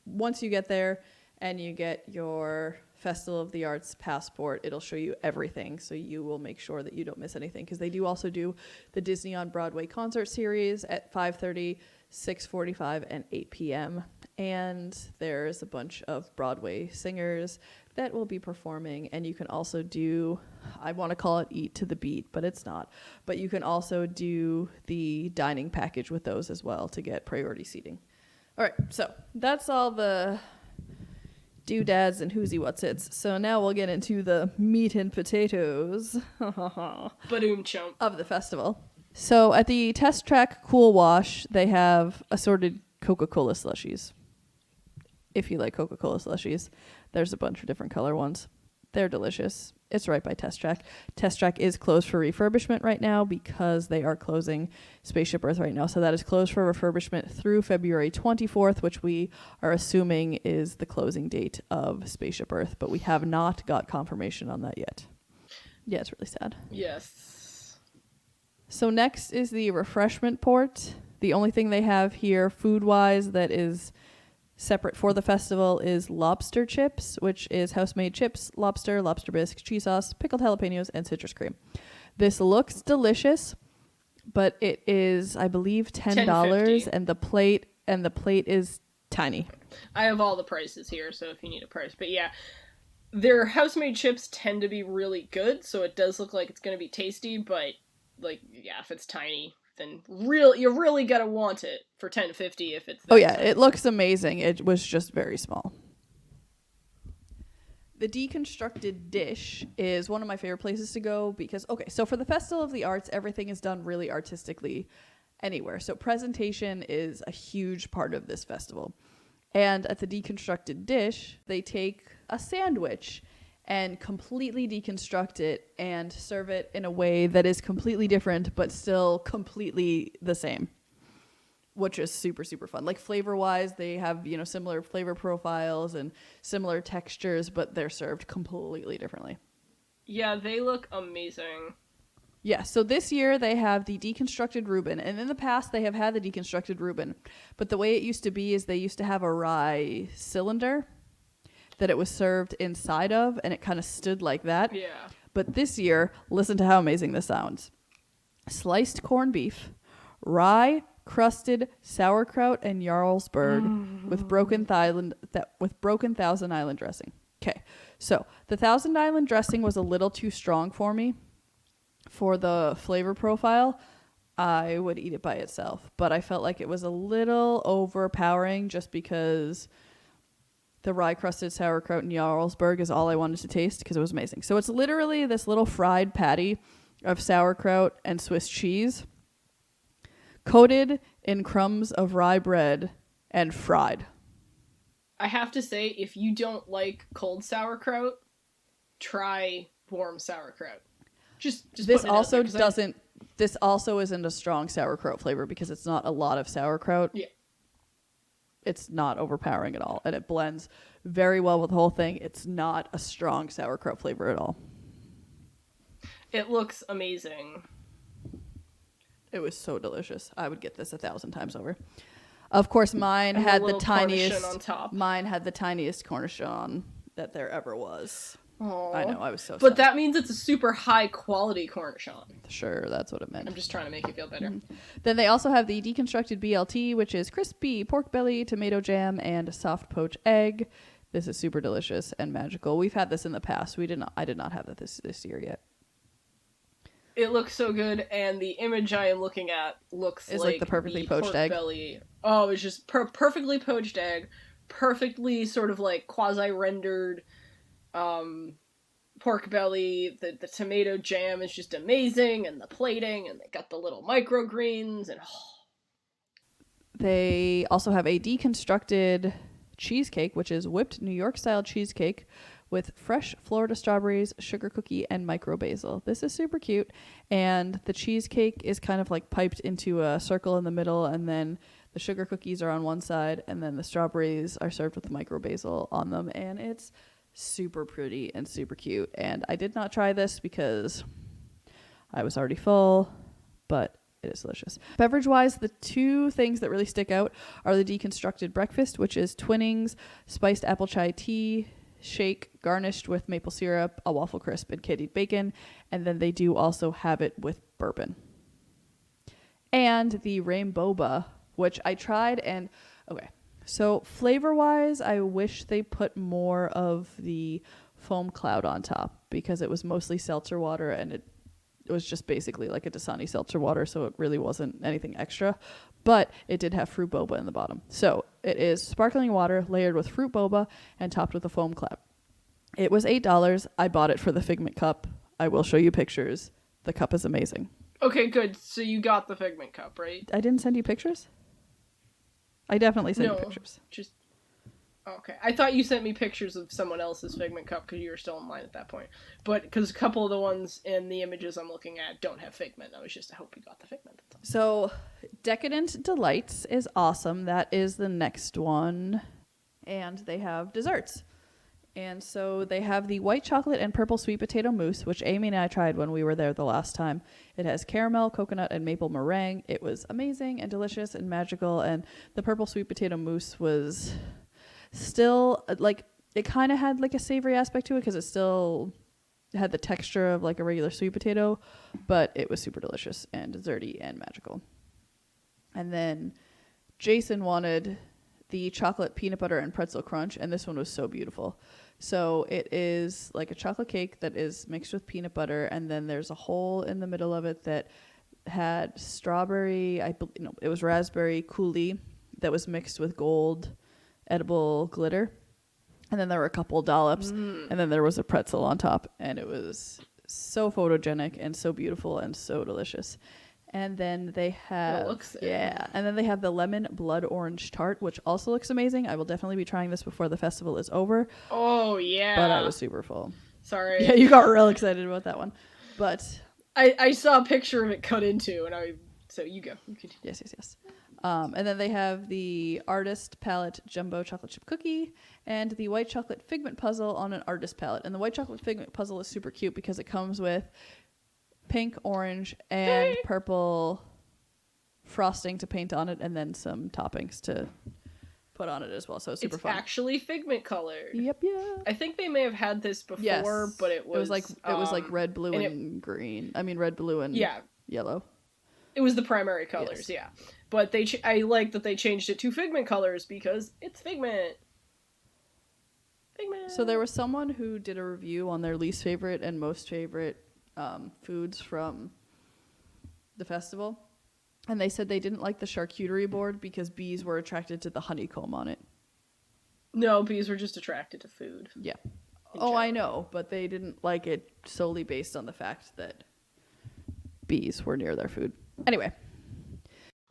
once you get there and you get your Festival of the Arts passport, it'll show you everything. So you will make sure that you don't miss anything, because they do also do the Disney on Broadway concert series at 5:30, 6:45, and 8 p.m. And there's a bunch of Broadway singers that will be performing. And you can also do, I want to call it Eat to the Beat, but it's not. But you can also do the dining package with those as well to get priority seating. All right, so that's all the doodads and whoosy what's-its. So now we'll get into the meat and potatoes Badoom chump of the festival. So at the Test Track Cool Wash, they have assorted Coca-Cola slushies. If you like Coca-Cola slushies, there's a bunch of different color ones. They're delicious. It's right by Test Track. Test Track is closed for refurbishment right now because they are closing Spaceship Earth right now. So that is closed for refurbishment through February 24th, which we are assuming is the closing date of Spaceship Earth. But we have not got confirmation on that yet. Yeah, it's really sad. Yes. So next is the refreshment port. The only thing they have here food-wise that is separate for the festival is lobster chips, which is house-made chips, lobster bisque, cheese sauce, pickled jalapenos, and citrus cream. This looks delicious, but it is, I believe, $10, and the plate is tiny. I have all the prices here, so if you need a price. But yeah, their house-made chips tend to be really good, so it does look like it's going to be tasty, but like, yeah, if it's tiny, then you really gotta want it for $10.50 if it's that expensive. It looks amazing. It was just very small. The Deconstructed Dish is one of my favorite places to go because, so for the Festival of the Arts, everything is done really artistically anywhere. So presentation is a huge part of this festival. And at the Deconstructed Dish, they take a sandwich and completely deconstruct it and serve it in a way that is completely different but still completely the same, which is super, super fun. Like flavor-wise, they have, similar flavor profiles and similar textures, but they're served completely differently. Yeah, they look amazing. Yeah, so this year they have the deconstructed Reuben, and in the past they have had the deconstructed Reuben, but the way it used to be is they used to have a rye cylinder that it was served inside of, and it kind of stood like that. Yeah. But this year, listen to how amazing this sounds. Sliced corned beef, rye, crusted sauerkraut, and Jarlsberg with broken Thousand Island dressing. Okay, so the Thousand Island dressing was a little too strong for me for the flavor profile. I would eat it by itself, but I felt like it was a little overpowering just because the rye crusted sauerkraut and Jarlsberg is all I wanted to taste because it was amazing. So it's literally this little fried patty of sauerkraut and Swiss cheese coated in crumbs of rye bread and fried. I have to say, if you don't like cold sauerkraut, try warm sauerkraut. Just this also doesn't. This also isn't a strong sauerkraut flavor because it's not a lot of sauerkraut. Yeah. it's not overpowering at all, and it blends very well with the whole thing. It's not a strong sauerkraut flavor at all. It looks amazing. It was so delicious. I would get this 1,000 times over. Of course, mine And had the the little tiniest. cornichon on top. Mine had the tiniest cornichon that there ever was. Aww. I know, I was so But sad. that means it's a super high quality cornichon. Sure, that's what it meant. I'm just trying to make you feel better. Then they also have the deconstructed BLT, which is crispy pork belly, tomato jam, and soft poached egg. This is super delicious and magical. We've had this in the past. I did not have that this year yet. It looks so good, and the image I am looking at looks It's like like the perfectly poached pork egg. belly. Oh, it's just perfectly poached egg, perfectly sort of like quasi-rendered pork belly. The tomato jam is just amazing, and the plating, and they got the little microgreens, and They also have a deconstructed cheesecake, which is whipped New York style cheesecake with fresh Florida strawberries, sugar cookie, and micro basil. This is super cute, and the cheesecake is kind of like piped into a circle in the middle, and then the sugar cookies are on one side, and then the strawberries are served with micro basil on them, and it's super pretty and super cute. And I did not try this because I was already full, but it is delicious. Beverage-wise, the two things that really stick out are the deconstructed breakfast, which is Twinnings spiced apple chai tea shake garnished with maple syrup, a waffle crisp, and candied bacon. And then they do also have it with bourbon. And the Rainboba, which I tried, and okay. So flavor-wise, I wish they put more of the foam cloud on top because it was mostly seltzer water, and it was just basically like a Dasani seltzer water, so it really wasn't anything extra. But it did have fruit boba in the bottom. So it is sparkling water layered with fruit boba and topped with a foam cloud. It was $8. I bought it for the Figment cup. I will show you pictures. The cup is amazing. Okay, good. So you got the Figment cup, right? I didn't send you pictures? I definitely sent you pictures. Just okay. I thought you sent me pictures of someone else's Figment cup because you were still in line at that point. But because a couple of the ones in the images I'm looking at don't have Figment. I hope you got the Figment. So, Decadent Delights is awesome. That is the next one. And they have desserts. And so they have the white chocolate and purple sweet potato mousse, which Amy and I tried when we were there the last time. It has caramel, coconut, and maple meringue. It was amazing and delicious and magical. And the purple sweet potato mousse was still, like, it kind of had, like, a savory aspect to it because it still had the texture of, like, a regular sweet potato. But it was super delicious and desserty and magical. And then Jason wanted the chocolate peanut butter and pretzel crunch, and this one was so beautiful. So it is like a chocolate cake that is mixed with peanut butter, and then there's a hole in the middle of it that had strawberry, it was raspberry coulis that was mixed with gold edible glitter, and then there were a couple dollops, and then there was a pretzel on top, and it was so photogenic and so beautiful and so delicious. And then they have, and then they have the lemon blood orange tart, which also looks amazing. I will definitely be trying this before the festival is over. Oh, yeah. But I was super full. Sorry. Yeah, you got real excited about that one. But I saw a picture of it cut into, so you go. Yes. And then they have the artist palette jumbo chocolate chip cookie and the white chocolate figment puzzle on an artist palette. And the white chocolate figment puzzle is super cute because it comes with pink, orange, and purple frosting to paint on it, and then some toppings to put on it as well. So it's super fun. It's actually Figment colored. Yep, yeah. I think they may have had this before, but it was like red, blue, and green. I mean, red, blue, and yellow. It was the primary colors, yeah. But I like that they changed it to Figment colors because it's Figment. Figment. So there was someone who did a review on their least favorite and most favorite foods from the festival, and they said they didn't like the charcuterie board because bees were attracted to the honeycomb on it. No, bees were just attracted to food. Yeah. Oh, I know, but they didn't like it solely based on the fact that bees were near their food. Anyway.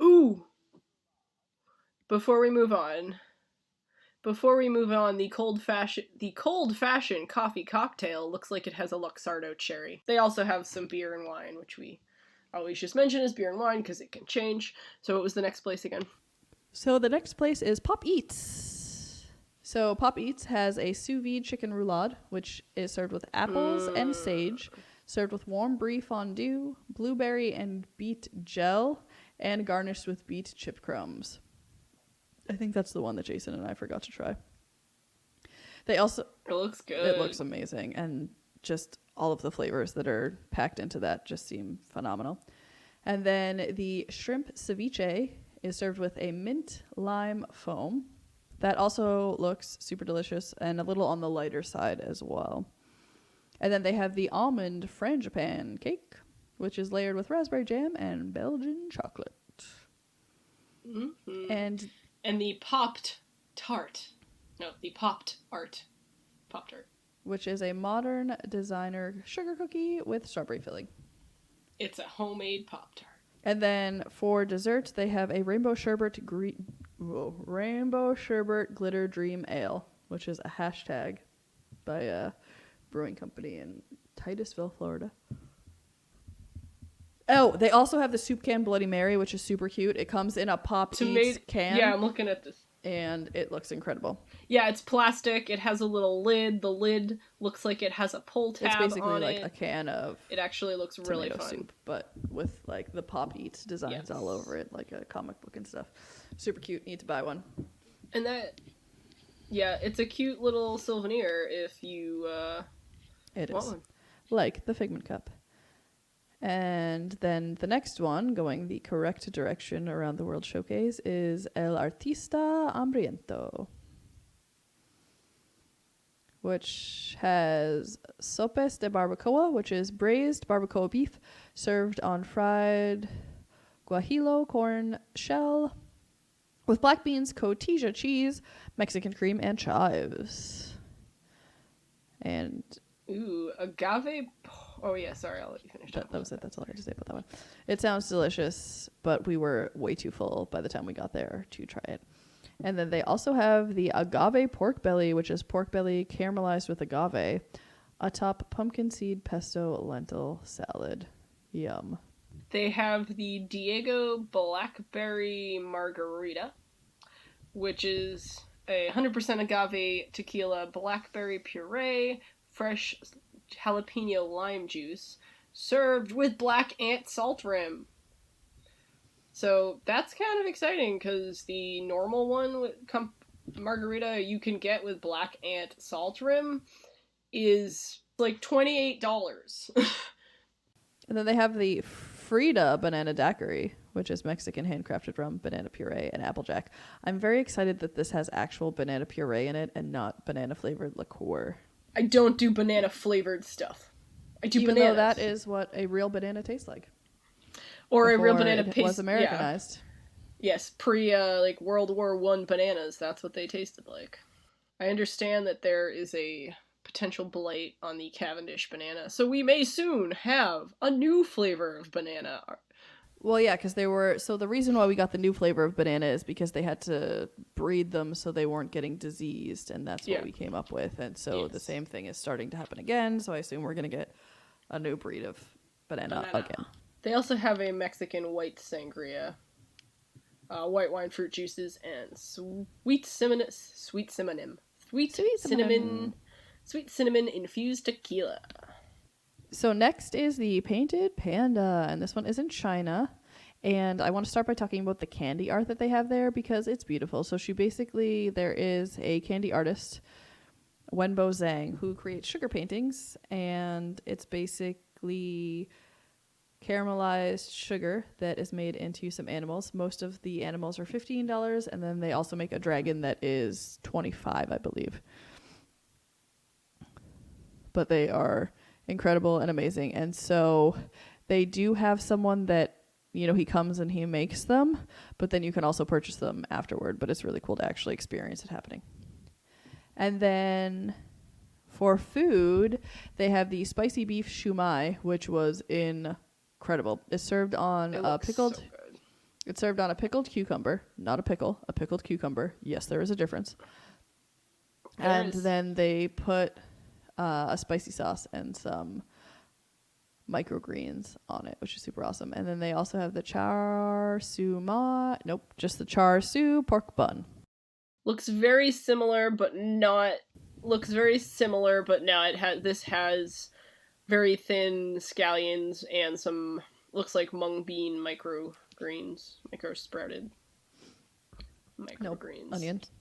Ooh. Before we move on, the cold fashion coffee cocktail looks like it has a Luxardo cherry. They also have some beer and wine, which we always just mention as beer and wine because it can change. So what was the next place again? So the next place is Pop Eats. So Pop Eats has a sous vide chicken roulade, which is served with apples and sage, served with warm brie fondue, blueberry and beet gel, and garnished with beet chip crumbs. I think that's the one that Jason and I forgot to try. They also... It looks good. It looks amazing, and just all of the flavors that are packed into that just seem phenomenal. And then the shrimp ceviche is served with a mint lime foam. That also looks super delicious and a little on the lighter side as well. And then they have the almond frangipane cake, which is layered with raspberry jam and Belgian chocolate. Mm-hmm. And the popped tart. No, the popped art. Pop-Tart. Which is a modern designer sugar cookie with strawberry filling. It's a homemade Pop-Tart. And then for dessert, they have a rainbow sherbet glitter dream ale, which is a hashtag by a brewing company in Titusville, Florida. Oh, they also have the soup can Bloody Mary, which is super cute. It comes in a Pop Eats can. Yeah, I'm looking at this. And it looks incredible. Yeah, it's plastic. It has a little lid. The lid looks like it has a pull tab on it. It's basically like a can of... It actually looks really fun. Soup, but with like the Pop Eats designs all over it, like a comic book and stuff. Super cute. Need to buy one. And that... Yeah, it's a cute little souvenir if you it want is. one. Like the Figment Cup. And then the next one, going the correct direction around the World Showcase, is El Artista Hambriento, which has sopes de barbacoa, which is braised barbacoa beef served on fried guajillo corn shell with black beans, cotija cheese, Mexican cream, and chives. And... Ooh, agave... Oh, yeah, sorry, I'll let you finish. That was it. That's all I had to say about that one. It sounds delicious, but we were way too full by the time we got there to try it. And then they also have the agave pork belly, which is pork belly caramelized with agave, atop pumpkin seed pesto lentil salad. Yum. They have the Diego Blackberry Margarita, which is a 100% agave tequila blackberry puree, fresh jalapeno lime juice, served with black ant salt rim. So that's kind of exciting because the normal one with margarita you can get with black ant salt rim is like $28. And then they have the Frida banana daiquiri, which is Mexican handcrafted rum, banana puree, and applejack. I'm very excited that this has actual banana puree in it and not banana flavored liqueur. I don't do banana flavored stuff. I do Even bananas. though that is what a real banana tastes like. Or a real banana it paste. was Americanized. Yeah. Yes, pre like World War I bananas. That's what they tasted like. I understand that there is a potential blight on the Cavendish banana, so we may soon have a new flavor of banana. Well, yeah, because the reason why we got the new flavor of banana is because they had to breed them so they weren't getting diseased, and that's what we came up with. And so the same thing is starting to happen again, so I assume we're going to get a new breed of banana again. They also have a Mexican white sangria, white wine fruit juices, and sweet cinnamon infused tequila. So next is the Painted Panda, and this one is in China. And I want to start by talking about the candy art that they have there because it's beautiful. So there is a candy artist, Wenbo Zhang, who creates sugar paintings, and it's basically caramelized sugar that is made into some animals. Most of the animals are $15, and then they also make a dragon that is $25, I believe. But they are incredible and amazing. And so they do have someone that, he comes and he makes them, but then you can also purchase them afterward. But it's really cool to actually experience it happening. And then for food, they have the spicy beef shumai, which was incredible. It's served on It's served on a pickled cucumber, not a pickle, a pickled cucumber. Yes, there is a difference. Then they put a spicy sauce and some microgreens on it, which is super awesome. And then they also have the char siu just the char siu pork bun. Looks very similar, but not. Looks very similar, but now this has very thin scallions and some looks like mung bean microgreens, micro-sprouted microgreens. Nope. Onions.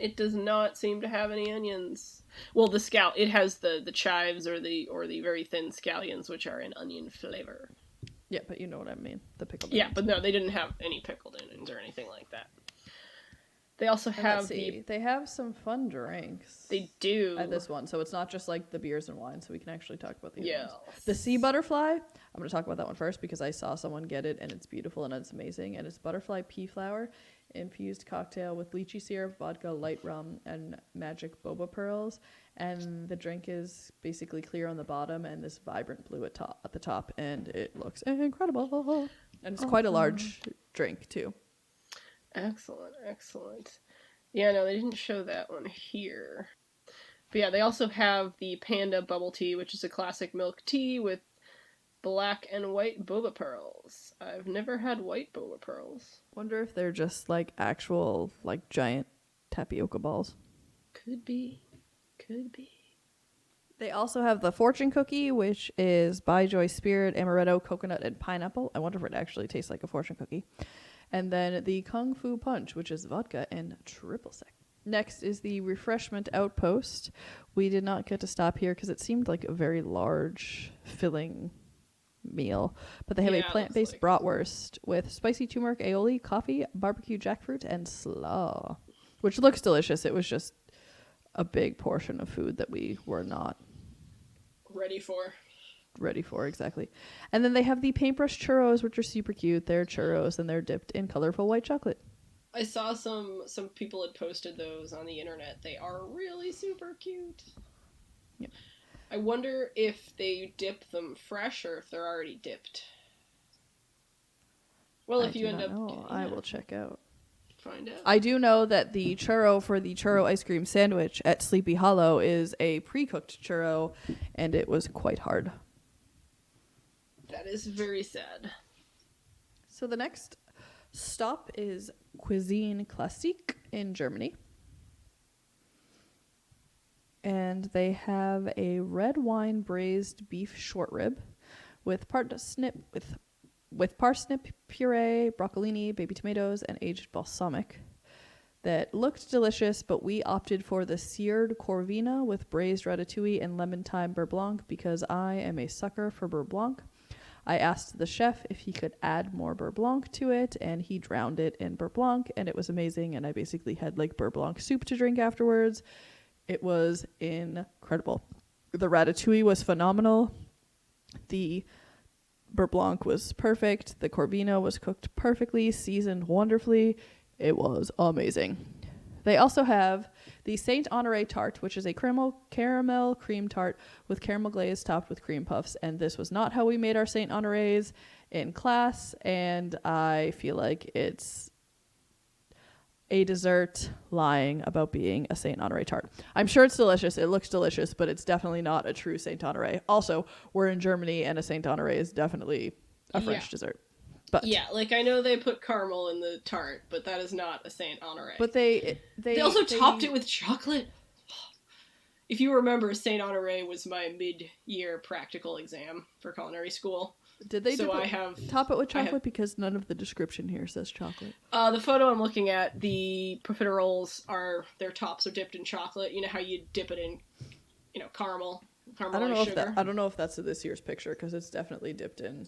It does not seem to have any onions. Well, it has the chives or the very thin scallions, which are an onion flavor. Yeah, but you know what I mean. The pickled onions. onions. But no, they didn't have any pickled onions or anything like that. They also have they have some fun drinks. They do. At this one. So it's not just like the beers and wine, so we can actually talk about the other ones. The sea butterfly, I'm going to talk about that one first because I saw someone get it and it's beautiful and it's amazing. And it's butterfly pea flower infused cocktail with lychee syrup, vodka, light rum, and magic boba pearls. And the drink is basically clear on the bottom and this vibrant blue at the top. And it looks incredible. And it's quite a large drink, too. Excellent. Yeah, no, they didn't show that one here. But yeah, they also have the Panda Bubble Tea, which is a classic milk tea with black and white boba pearls. I've never had white boba pearls. Wonder if they're just like actual like giant tapioca balls. Could be. They also have the fortune cookie, which is by Joy Spirit, amaretto, coconut, and pineapple. I wonder if it actually tastes like a fortune cookie. And then the Kung Fu Punch, which is vodka and triple sec. Next is the Refreshment Outpost. We did not get to stop here because it seemed like a very large, filling meal. But they have a plant-based bratwurst with spicy turmeric aioli, coffee, barbecue jackfruit, and slaw, which looks delicious. It was just a big portion of food that we were not ready for, exactly. And then they have the paintbrush churros, which are super cute. They're churros and they're dipped in colorful white chocolate. I saw some people had posted those on the internet. They are really super cute. Yep. I wonder if they dip them fresh or if they're already dipped. Well, if you end up, I will check out. Find out. I do know that the churro for the churro ice cream sandwich at Sleepy Hollow is a pre-cooked churro, and it was quite hard. That is very sad. So the next stop is Cuisine Classique in Germany. And they have a red wine braised beef short rib with parsnip puree, broccolini, baby tomatoes, and aged balsamic that looked delicious, but we opted for the seared corvina with braised ratatouille and lemon thyme beurre blanc because I am a sucker for beurre blanc. I asked the chef if he could add more beurre blanc to it, and he drowned it in beurre blanc, and it was amazing, and I basically had like beurre blanc soup to drink afterwards. It was incredible. The ratatouille was phenomenal. The beurre blanc was perfect. The corvina was cooked perfectly, seasoned wonderfully. It was amazing. They also have the Saint Honoré tart, which is a caramel cream tart with caramel glaze topped with cream puffs. And this was not how we made our Saint Honorés in class. And I feel like it's a dessert lying about being a Saint Honoré tart. I'm sure it's delicious. It looks delicious, but it's definitely not a true Saint Honoré. Also, we're in Germany, and a Saint Honoré is definitely a French dessert. But yeah, like I know they put caramel in the tart, but that is not a Saint Honoré. But they also topped it with chocolate. If you remember, Saint Honoré was my mid-year practical exam for culinary school. Did they top it with chocolate? Because none of the description here says chocolate. The photo I'm looking at, the profiteroles their tops are dipped in chocolate. You know how you dip it in, caramel. I don't know if that's this year's picture because it's definitely dipped in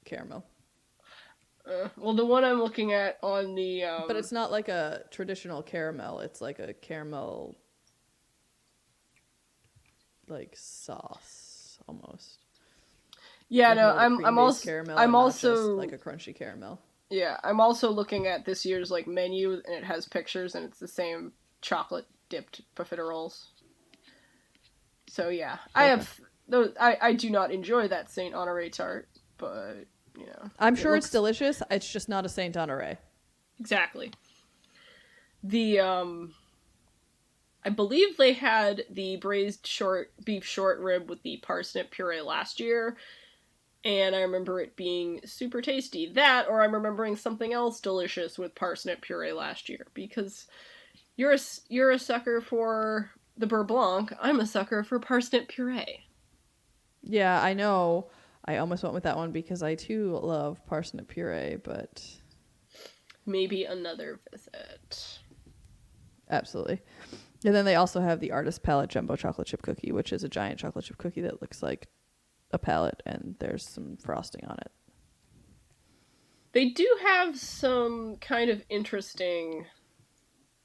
caramel. Well, the one I'm looking at on the but it's not like a traditional caramel. It's like a caramel like sauce almost. Yeah, like no, I'm also like a crunchy caramel. Yeah, I'm also looking at this year's menu, and it has pictures, and it's the same chocolate dipped profiteroles. So yeah, okay. I have those. I do not enjoy that Saint Honoré tart, but I'm sure it's delicious. It's just not a Saint Honoré. Exactly. The I believe they had the braised beef short rib with the parsnip puree last year, and I remember it being super tasty. That, or I'm remembering something else delicious with parsnip puree last year, because you're a sucker for the beurre blanc. I'm a sucker for parsnip puree. Yeah, I know. I almost went with that one because I too love parsnip puree, but Maybe another visit. absolutely. And then they also have the Artist Palette Jumbo Chocolate Chip Cookie, which is a giant chocolate chip cookie that looks like a palette, and there's some frosting on it. They do have some kind of interesting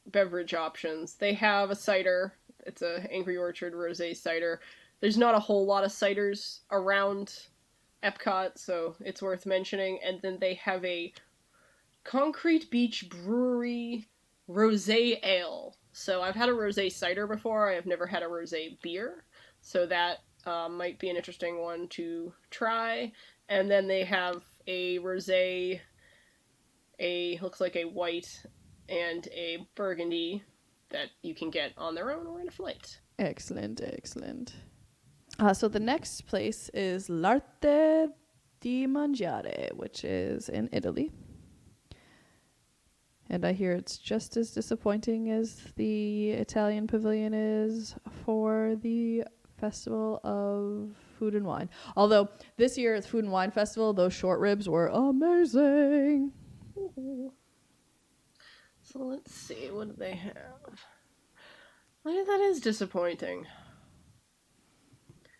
beverage options. They have a cider. It's a Angry Orchard rosé cider. There's not a whole lot of ciders around Epcot, so it's worth mentioning. And then they have a Concrete Beach Brewery rosé ale. So I've had a rosé cider before. I have never had a rosé beer, so that might be an interesting one to try. And then they have a rosé, looks like a white and a burgundy that you can get on their own or in a flight. Excellent, excellent. So the next place is L'Arte di Mangiare, which is in Italy. And I hear it's just as disappointing as the Italian pavilion is for the Festival of Food and Wine. Although this year at the Food and Wine Festival, those short ribs were amazing. Ooh. So let's see, what do they have? Well, that is disappointing.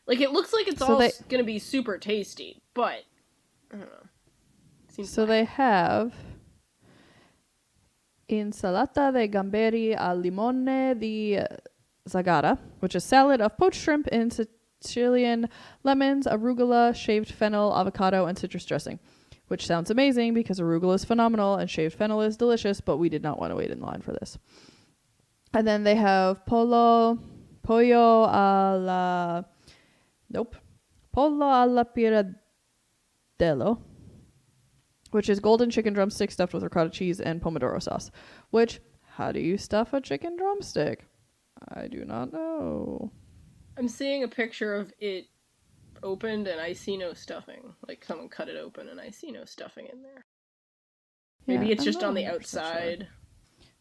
Like, it looks like it's going to be super tasty, but I don't know. They have Insalata de gamberi al limone di Zagara, which is salad of poached shrimp in Sicilian lemons, arugula, shaved fennel, avocado, and citrus dressing, which sounds amazing because arugula is phenomenal and shaved fennel is delicious, but we did not want to wait in line for this. And then they have pollo alla Pirandello, which is golden chicken drumstick stuffed with ricotta cheese and pomodoro sauce. Which, how do you stuff a chicken drumstick? I do not know. I'm seeing a picture of it opened and I see no stuffing. Like, someone cut it open and I see no stuffing in there. Maybe it's just on the outside.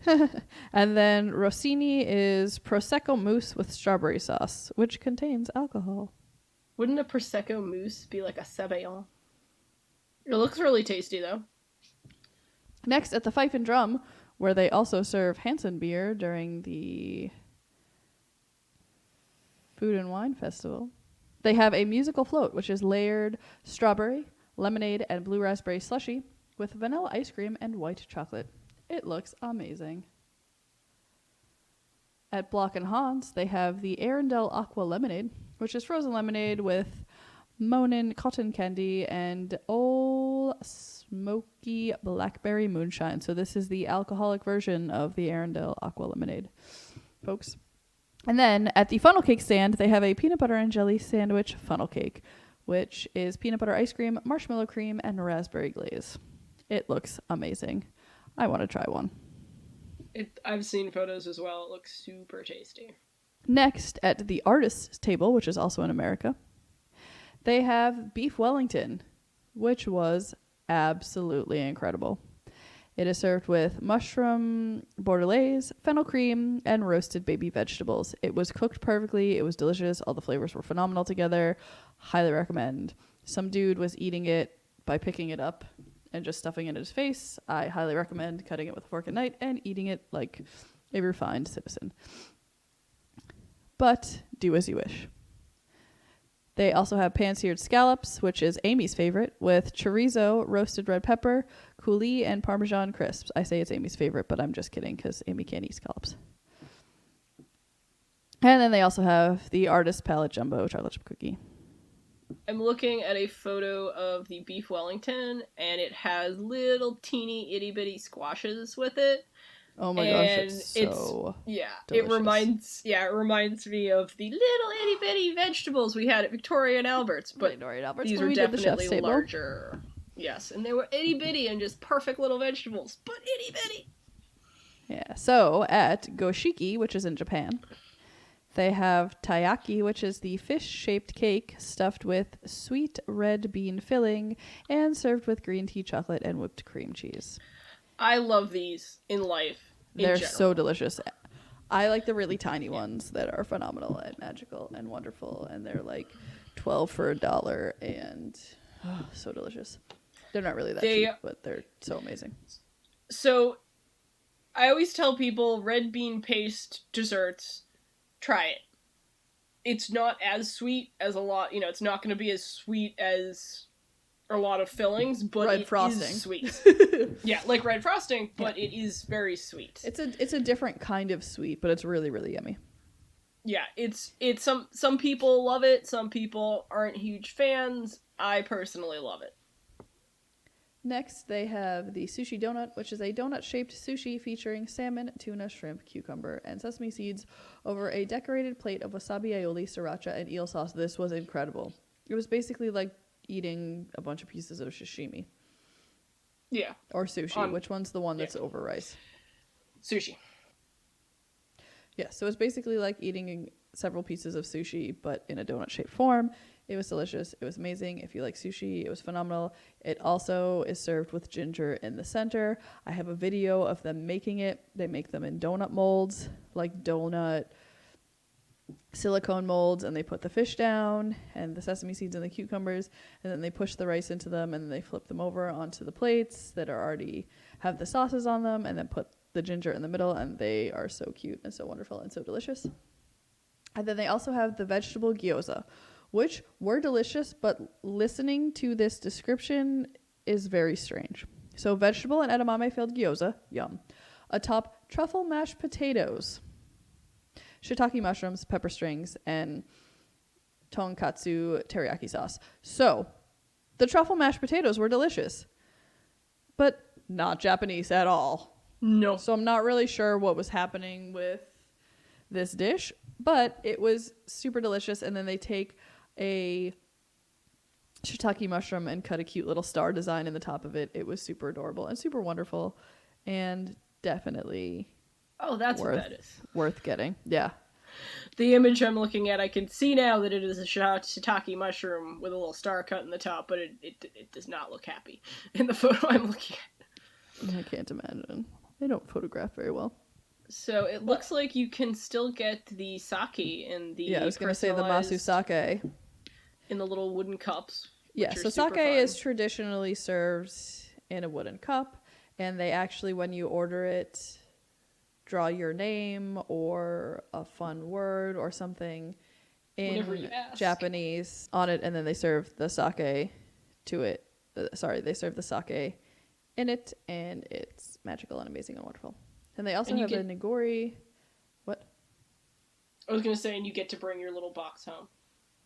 Sure. And then Rossini is Prosecco mousse with strawberry sauce, which contains alcohol. Wouldn't a Prosecco mousse be like a Sabayon? It looks really tasty, though. Next, at the Fife and Drum, where they also serve Hansen beer during the Food and Wine Festival, they have a musical float, which is layered strawberry, lemonade, and blue raspberry slushy with vanilla ice cream and white chocolate. It looks amazing. At Block and Hans, they have the Arendelle Aqua Lemonade, which is frozen lemonade with Monin cotton candy and Old Smoky Blackberry Moonshine. So this is the alcoholic version of the Arendelle Aqua Lemonade, folks. And then at the funnel cake stand, they have a peanut butter and jelly sandwich funnel cake, which is peanut butter ice cream, marshmallow cream, and raspberry glaze. It looks amazing. I want to try one. I've seen photos as well. It looks super tasty. Next, at the artist's table, which is also in America, they have beef Wellington, which was absolutely incredible. It is served with mushroom bordelaise, fennel cream, and roasted baby vegetables. It was cooked perfectly. It was delicious. All the flavors were phenomenal together. Highly recommend. Some dude was eating it by picking it up and just stuffing it in his face. I highly recommend cutting it with a fork at night and eating it like a refined citizen. But do as you wish. They also have pan-seared scallops, which is Amy's favorite, with chorizo, roasted red pepper, coulis, and Parmesan crisps. I say it's Amy's favorite, but I'm just kidding because Amy can't eat scallops. And then they also have the Artist Palette Jumbo Chocolate Chip Cookie. I'm looking at a photo of the beef Wellington, and it has little teeny itty bitty squashes with it. Oh my gosh, it's so delicious. It reminds me of the little itty bitty vegetables we had at Victoria and Albert's, but these are definitely larger. Yes, and they were itty bitty and just perfect little vegetables, but itty bitty. Yeah. So at Goshiki, which is in Japan, they have taiyaki, which is the fish-shaped cake stuffed with sweet red bean filling and served with green tea chocolate and whipped cream cheese. I love these in life in They're so general. delicious. I like the really tiny Yeah. ones that are phenomenal and magical and wonderful, and they're like 12 for $1 and so delicious. They're not really that cheap, but they're so amazing. So I always tell people red bean paste desserts, try it. It's not as sweet as a lot, it's not going to be as sweet as a lot of fillings, but Red it frosting. is sweet. Yeah, like red frosting, but it is very sweet. It's a different kind of sweet, but it's really, really yummy. Yeah, it's some people love it, some people aren't huge fans. I personally love it. Next, they have the sushi donut, which is a donut-shaped sushi featuring salmon, tuna, shrimp, cucumber, and sesame seeds over a decorated plate of wasabi aioli, sriracha, and eel sauce. This was incredible. It was basically like eating a bunch of pieces of sashimi. Yeah. Or sushi. Which one's the one that's over rice? Sushi. Yeah, so it's basically like eating several pieces of sushi, but in a donut-shaped form. It was delicious. It was amazing. If you like sushi, it was phenomenal. It also is served with ginger in the center. I have a video of them making it. They make them in donut molds, like donut silicone molds, and they put the fish down and the sesame seeds and the cucumbers, and then they push the rice into them, and then they flip them over onto the plates that are already have the sauces on them, and then put the ginger in the middle, and they are so cute and so wonderful and so delicious. And then they also have the vegetable gyoza, which were delicious, but listening to this description is very strange. So vegetable and edamame filled gyoza, yum. Atop truffle mashed potatoes, shiitake mushrooms, pepper strings, and tonkatsu teriyaki sauce. So the truffle mashed potatoes were delicious, but not Japanese at all. No. So I'm not really sure what was happening with this dish, but it was super delicious. And then they take a shiitake mushroom and cut a cute little star design in the top of it. It was super adorable and super wonderful, and definitely that's what that is. Worth getting. Yeah. The image I'm looking at, I can see now that it is a shiitake mushroom with a little star cut in the top, but it does not look happy in the photo I'm looking at. I can't imagine. They don't photograph very well. So it looks like you can still get the sake in the I was going to say the masu sake. In the little wooden cups. Yeah, so sake is traditionally served in a wooden cup, and they actually, when you order it, draw your name or a fun word or something in Japanese on it, and then they serve the sake to it. They serve the sake in it, and it's magical and amazing and wonderful. And they also have a nigori. What? I was going to say, and you get to bring your little box home.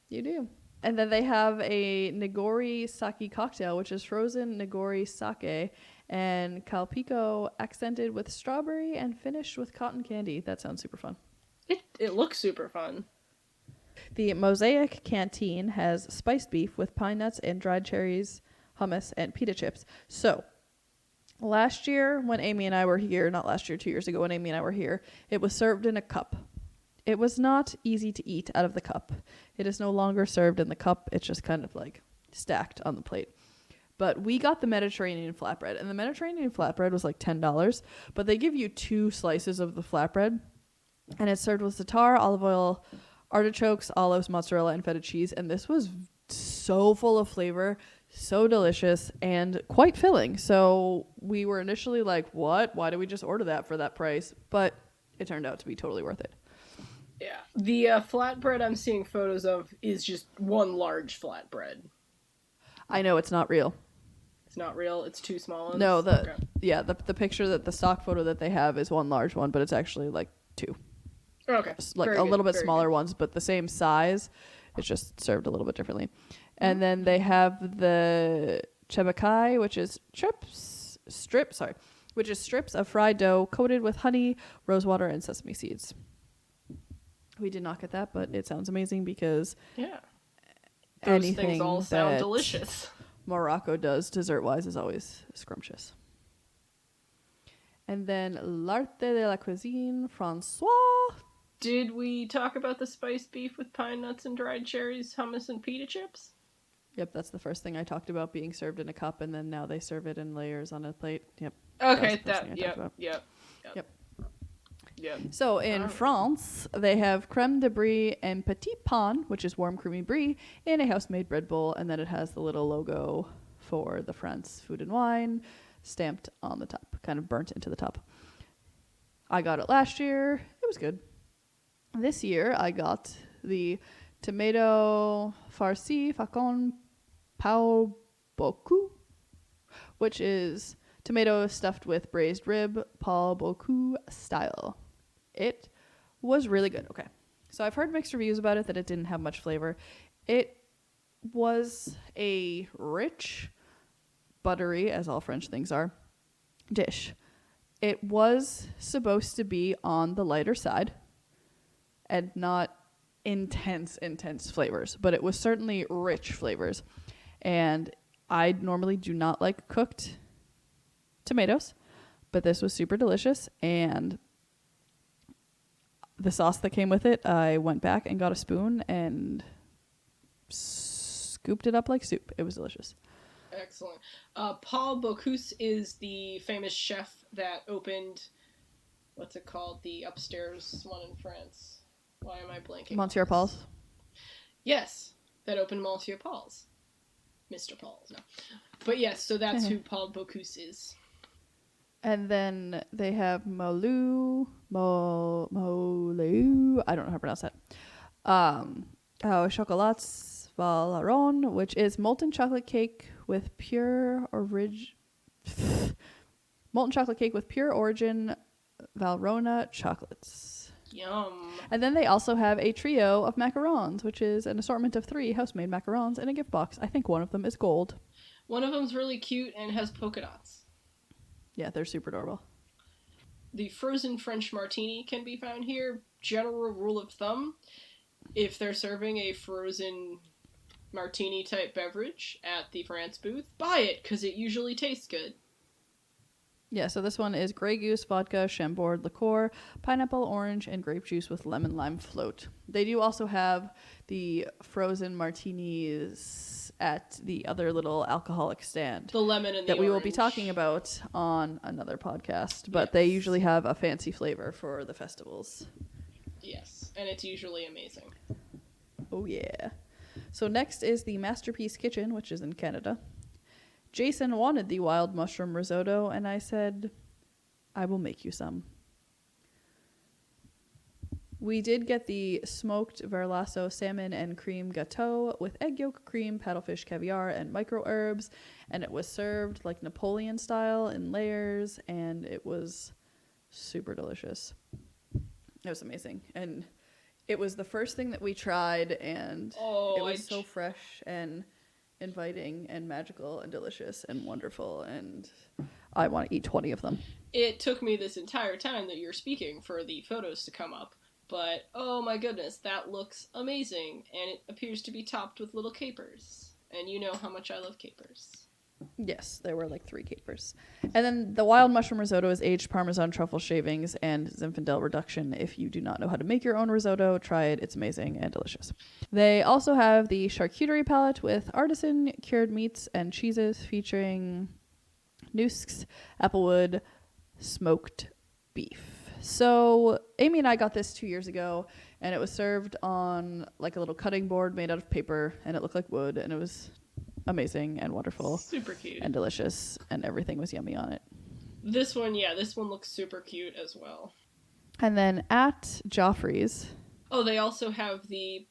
You do. And then they have a nigori sake cocktail, which is frozen nigori sake and calpico accented with strawberry and finished with cotton candy. That sounds super fun. It looks super fun. The Mosaic Canteen has spiced beef with pine nuts and dried cherries, hummus, and pita chips. So last year when Amy and I were here, not last year, 2 years ago when Amy and I were here, it was served in a cup. It was not easy to eat out of the cup. It is no longer served in the cup. It's just kind of like stacked on the plate. But we got the Mediterranean flatbread, and the Mediterranean flatbread was like $10, but they give you 2 slices of the flatbread, and it's served with za'atar, olive oil, artichokes, olives, mozzarella, and feta cheese, and this was so full of flavor, so delicious, and quite filling. So we were initially like, what? Why did we just order that for that price? But it turned out to be totally worth it. Yeah. The flatbread I'm seeing photos of is just one large flatbread. I know, it's not real. It's not real? It's 2 small ones? No, the picture that the stock photo that they have is one large one, but it's actually like 2. Okay. Like a little bit smaller ones, but the same size. It's just served a little bit differently. And then they have the chebakai, which is strips of fried dough coated with honey, rosewater, and sesame seeds. We did not get that, but it sounds amazing because those things all sound delicious. Morocco does dessert-wise is always scrumptious. And then l'arte de la cuisine Francois. Did we talk about the spiced beef with pine nuts and dried cherries, hummus, and pita chips? Yep, that's the first thing I talked about, being served in a cup, and then now they serve it in layers on a plate. Yep. Okay, Yep. Yep. So in France, they have creme de brie and petit pain, which is warm creamy brie, in a house-made bread bowl, and then it has the little logo for the France Food and Wine stamped on the top, kind of burnt into the top. I got it last year. It was good. This year, I got the tomato farci facon pau beaucoup, which is tomato stuffed with braised rib, Paul Bocuse style. It was really good. Okay. So I've heard mixed reviews about it, that it didn't have much flavor. It was a rich, buttery, as all French things are, dish. It was supposed to be on the lighter side and not intense flavors, but it was certainly rich flavors. And I normally do not like cooked tomatoes, but this was super delicious. And the sauce that came with it, I went back and got a spoon and scooped it up like soup. It was delicious. Excellent. Paul Bocuse is the famous chef that opened, what's it called, the upstairs one in France. Why am I blanking? Monsieur Paul's? Yes, that opened Monsieur Paul's. Mr. Paul's, no. But yes, so that's who Paul Bocuse is. And then they have Molu, I don't know how to pronounce that. Chocolats Valaron, which is molten chocolate cake with pure origin Valrhona chocolates. Yum. And then they also have a trio of macarons, which is an assortment of 3 house-made macarons in a gift box. I think one of them is gold. One of them's really cute and has polka dots. Yeah, they're super adorable. The frozen French martini can be found here. General rule of thumb, if they're serving a frozen martini type beverage at the France booth, buy it, because it usually tastes good. Yeah, so this one is Grey Goose, vodka, Chambord liqueur, pineapple, orange, and grape juice with lemon lime float. They do also have the frozen martinis at the other little alcoholic stand. The lemon and the that we will orange. be talking about on another podcast, but they usually have a fancy flavor for the festivals. Yes, and it's usually amazing. Oh yeah. So next is the Masterpiece Kitchen, which is in Canada. Jason wanted the wild mushroom risotto, and I said, I will make you some. We did get the smoked Verlasso salmon and cream gâteau with egg yolk, cream, paddlefish caviar, and micro herbs, and it was served like Napoleon style in layers, and it was super delicious. It was amazing, and it was the first thing that we tried, and it was so fresh and inviting and magical and delicious and wonderful, and I want to eat 20 of them. It took me this entire time that you're speaking for the photos to come up, but oh my goodness, that looks amazing, and it appears to be topped with little capers, and you know how much I love capers. Yes, there were like 3 capers. And then the wild mushroom risotto is aged Parmesan truffle shavings and Zinfandel reduction. If you do not know how to make your own risotto, try it. It's amazing and delicious. They also have the charcuterie palette with artisan cured meats and cheeses featuring Noosks, applewood, smoked beef. So Amy and I got this 2 years ago, and it was served on like a little cutting board made out of paper, and it looked like wood, and it was amazing and wonderful. Super cute. And delicious, and everything was yummy on it. This one looks super cute as well. And then at Joffrey's. Oh, they also have the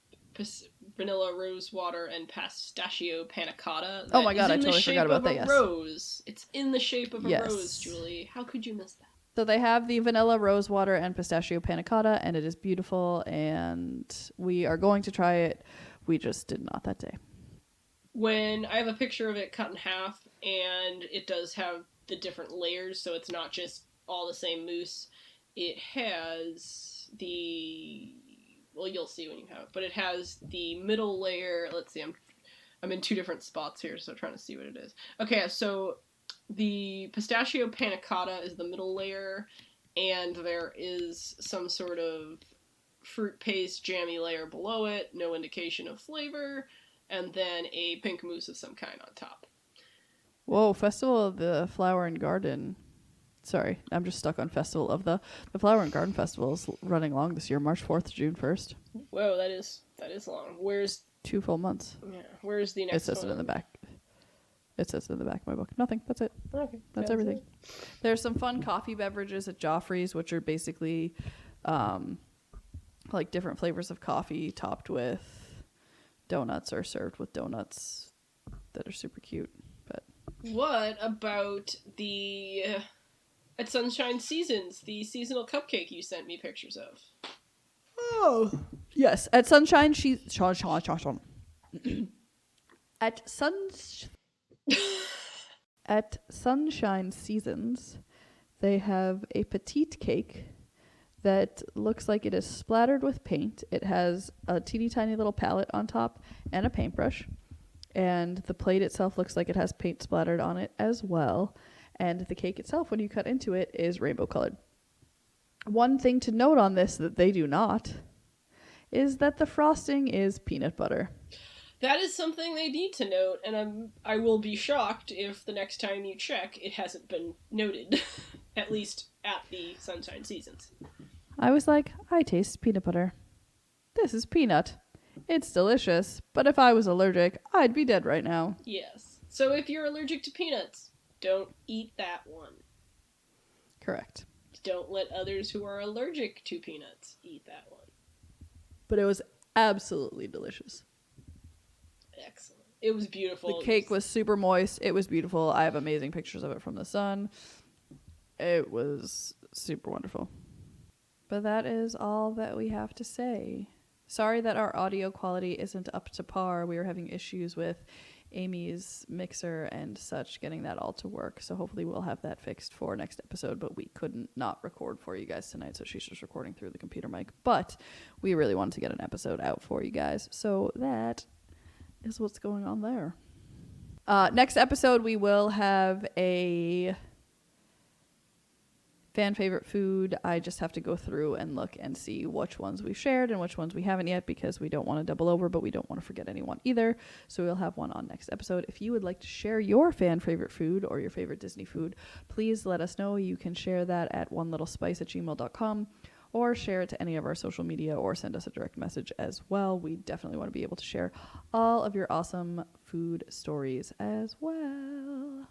vanilla rose water and pistachio panna cotta. Oh my god, I totally forgot about that, yes. Rose. It's in the shape of a rose, Julie. How could you miss that? So they have the vanilla rose water and pistachio panna cotta, and it is beautiful, and we are going to try it. We just did not that day. When I have a picture of it cut in half, and it does have the different layers, so it's not just all the same mousse. It has the, well, you'll see when you have it, but it has the middle layer. Let's see, I'm in 2 different spots here, so trying to see what it is. Okay, so The pistachio panna cotta is the middle layer, and there is some sort of fruit paste jammy layer below it, no indication of flavor, and then a pink mousse of some kind on top. Whoa, Festival of the Flower and Garden. Sorry, I'm just stuck on Festival of the Flower and Garden Festival is running long this year, March 4th to June 1st. Whoa, that is long. Where's 2 full months. Yeah, where's the next one? It says it in the back. It says it in the back of my book. Nothing. That's it. Okay. That's everything. It. There's some fun coffee beverages at Joffrey's, which are basically like different flavors of coffee topped with donuts or served with donuts that are super cute. But what about the at Sunshine Seasons, the seasonal cupcake you sent me pictures of? Oh, yes, at Sunshine At Sunshine Seasons, they have a petite cake that looks like it is splattered with paint. It has a teeny tiny little palette on top and a paintbrush. And the plate itself looks like it has paint splattered on it as well. And the cake itself, when you cut into it, is rainbow colored. One thing to note on this that they do not is that the frosting is peanut butter. That is something they need to note, and I will be shocked if the next time you check, it hasn't been noted, at least at the Sunshine Seasons. I was like, I taste peanut butter. This is peanut. It's delicious, but if I was allergic, I'd be dead right now. Yes. So if you're allergic to peanuts, don't eat that one. Correct. Don't let others who are allergic to peanuts eat that one. But it was absolutely delicious. Excellent. It was beautiful. The cake was super moist. It was beautiful. I have amazing pictures of it from the sun. It was super wonderful. But that is all that we have to say. Sorry that our audio quality isn't up to par. We were having issues with Amy's mixer and such, getting that all to work. So hopefully we'll have that fixed for next episode. But we couldn't not record for you guys tonight, so she's just recording through the computer mic. But we really wanted to get an episode out for you guys. So that is what's going on there. Next episode, we will have a fan favorite food. I just have to go through and look and see which ones we've shared and which ones we haven't yet, because we don't want to double over, but we don't want to forget anyone either. So we'll have one on next episode. If you would like to share your fan favorite food or your favorite Disney food, please let us know. You can share that at onelittlespice@gmail.com. or share it to any of our social media or send us a direct message as well. We definitely want to be able to share all of your awesome food stories as well.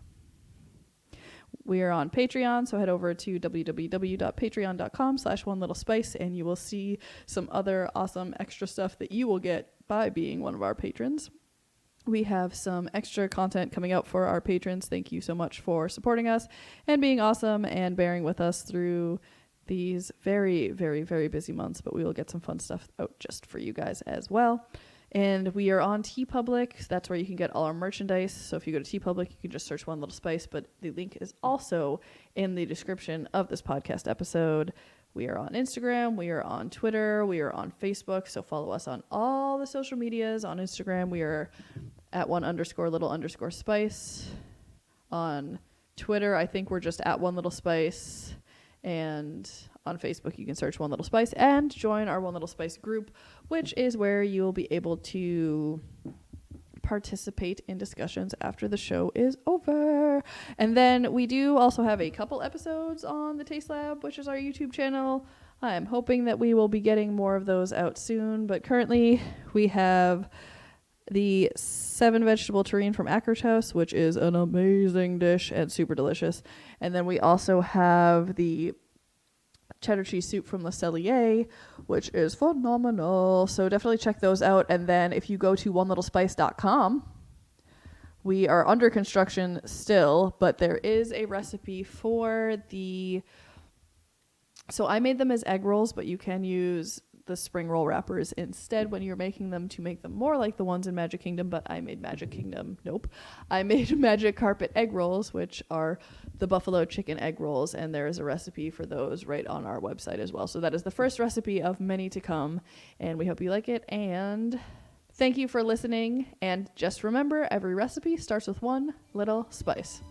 We are on Patreon, so head over to www.patreon.com/onelittlespice and you will see some other awesome extra stuff that you will get by being one of our patrons. We have some extra content coming out for our patrons. Thank you so much for supporting us and being awesome and bearing with us through these very, very, very busy months, but we will get some fun stuff out just for you guys as well. And we are on TeePublic. That's where you can get all our merchandise. So if you go to TeePublic, you can just search One Little Spice, but the link is also in the description of this podcast episode. We are on Instagram. We are on Twitter. We are on Facebook. So follow us on all the social medias. On Instagram, we are at @1_little_spice. On Twitter, I think we're just at One Little Spice. And on Facebook, you can search One Little Spice and join our One Little Spice group, which is where you'll be able to participate in discussions after the show is over. And then we do also have a couple episodes on the Taste Lab, which is our YouTube channel. I'm hoping that we will be getting more of those out soon, but currently we have the 7-vegetable terrine from Acker's House, which is an amazing dish and super delicious. And then we also have the cheddar cheese soup from Le Cellier, which is phenomenal. So definitely check those out. And then if you go to onelittlespice.com, we are under construction still, but there is a recipe for the... So I made them as egg rolls, but you can use the spring roll wrappers instead when you're making them to make them more like the ones in Magic Kingdom, but I made Magic Carpet egg rolls, which are the buffalo chicken egg rolls, and there is a recipe for those right on our website as well. So that is the first recipe of many to come, and we hope you like it, and thank you for listening, and just remember, every recipe starts with one little spice.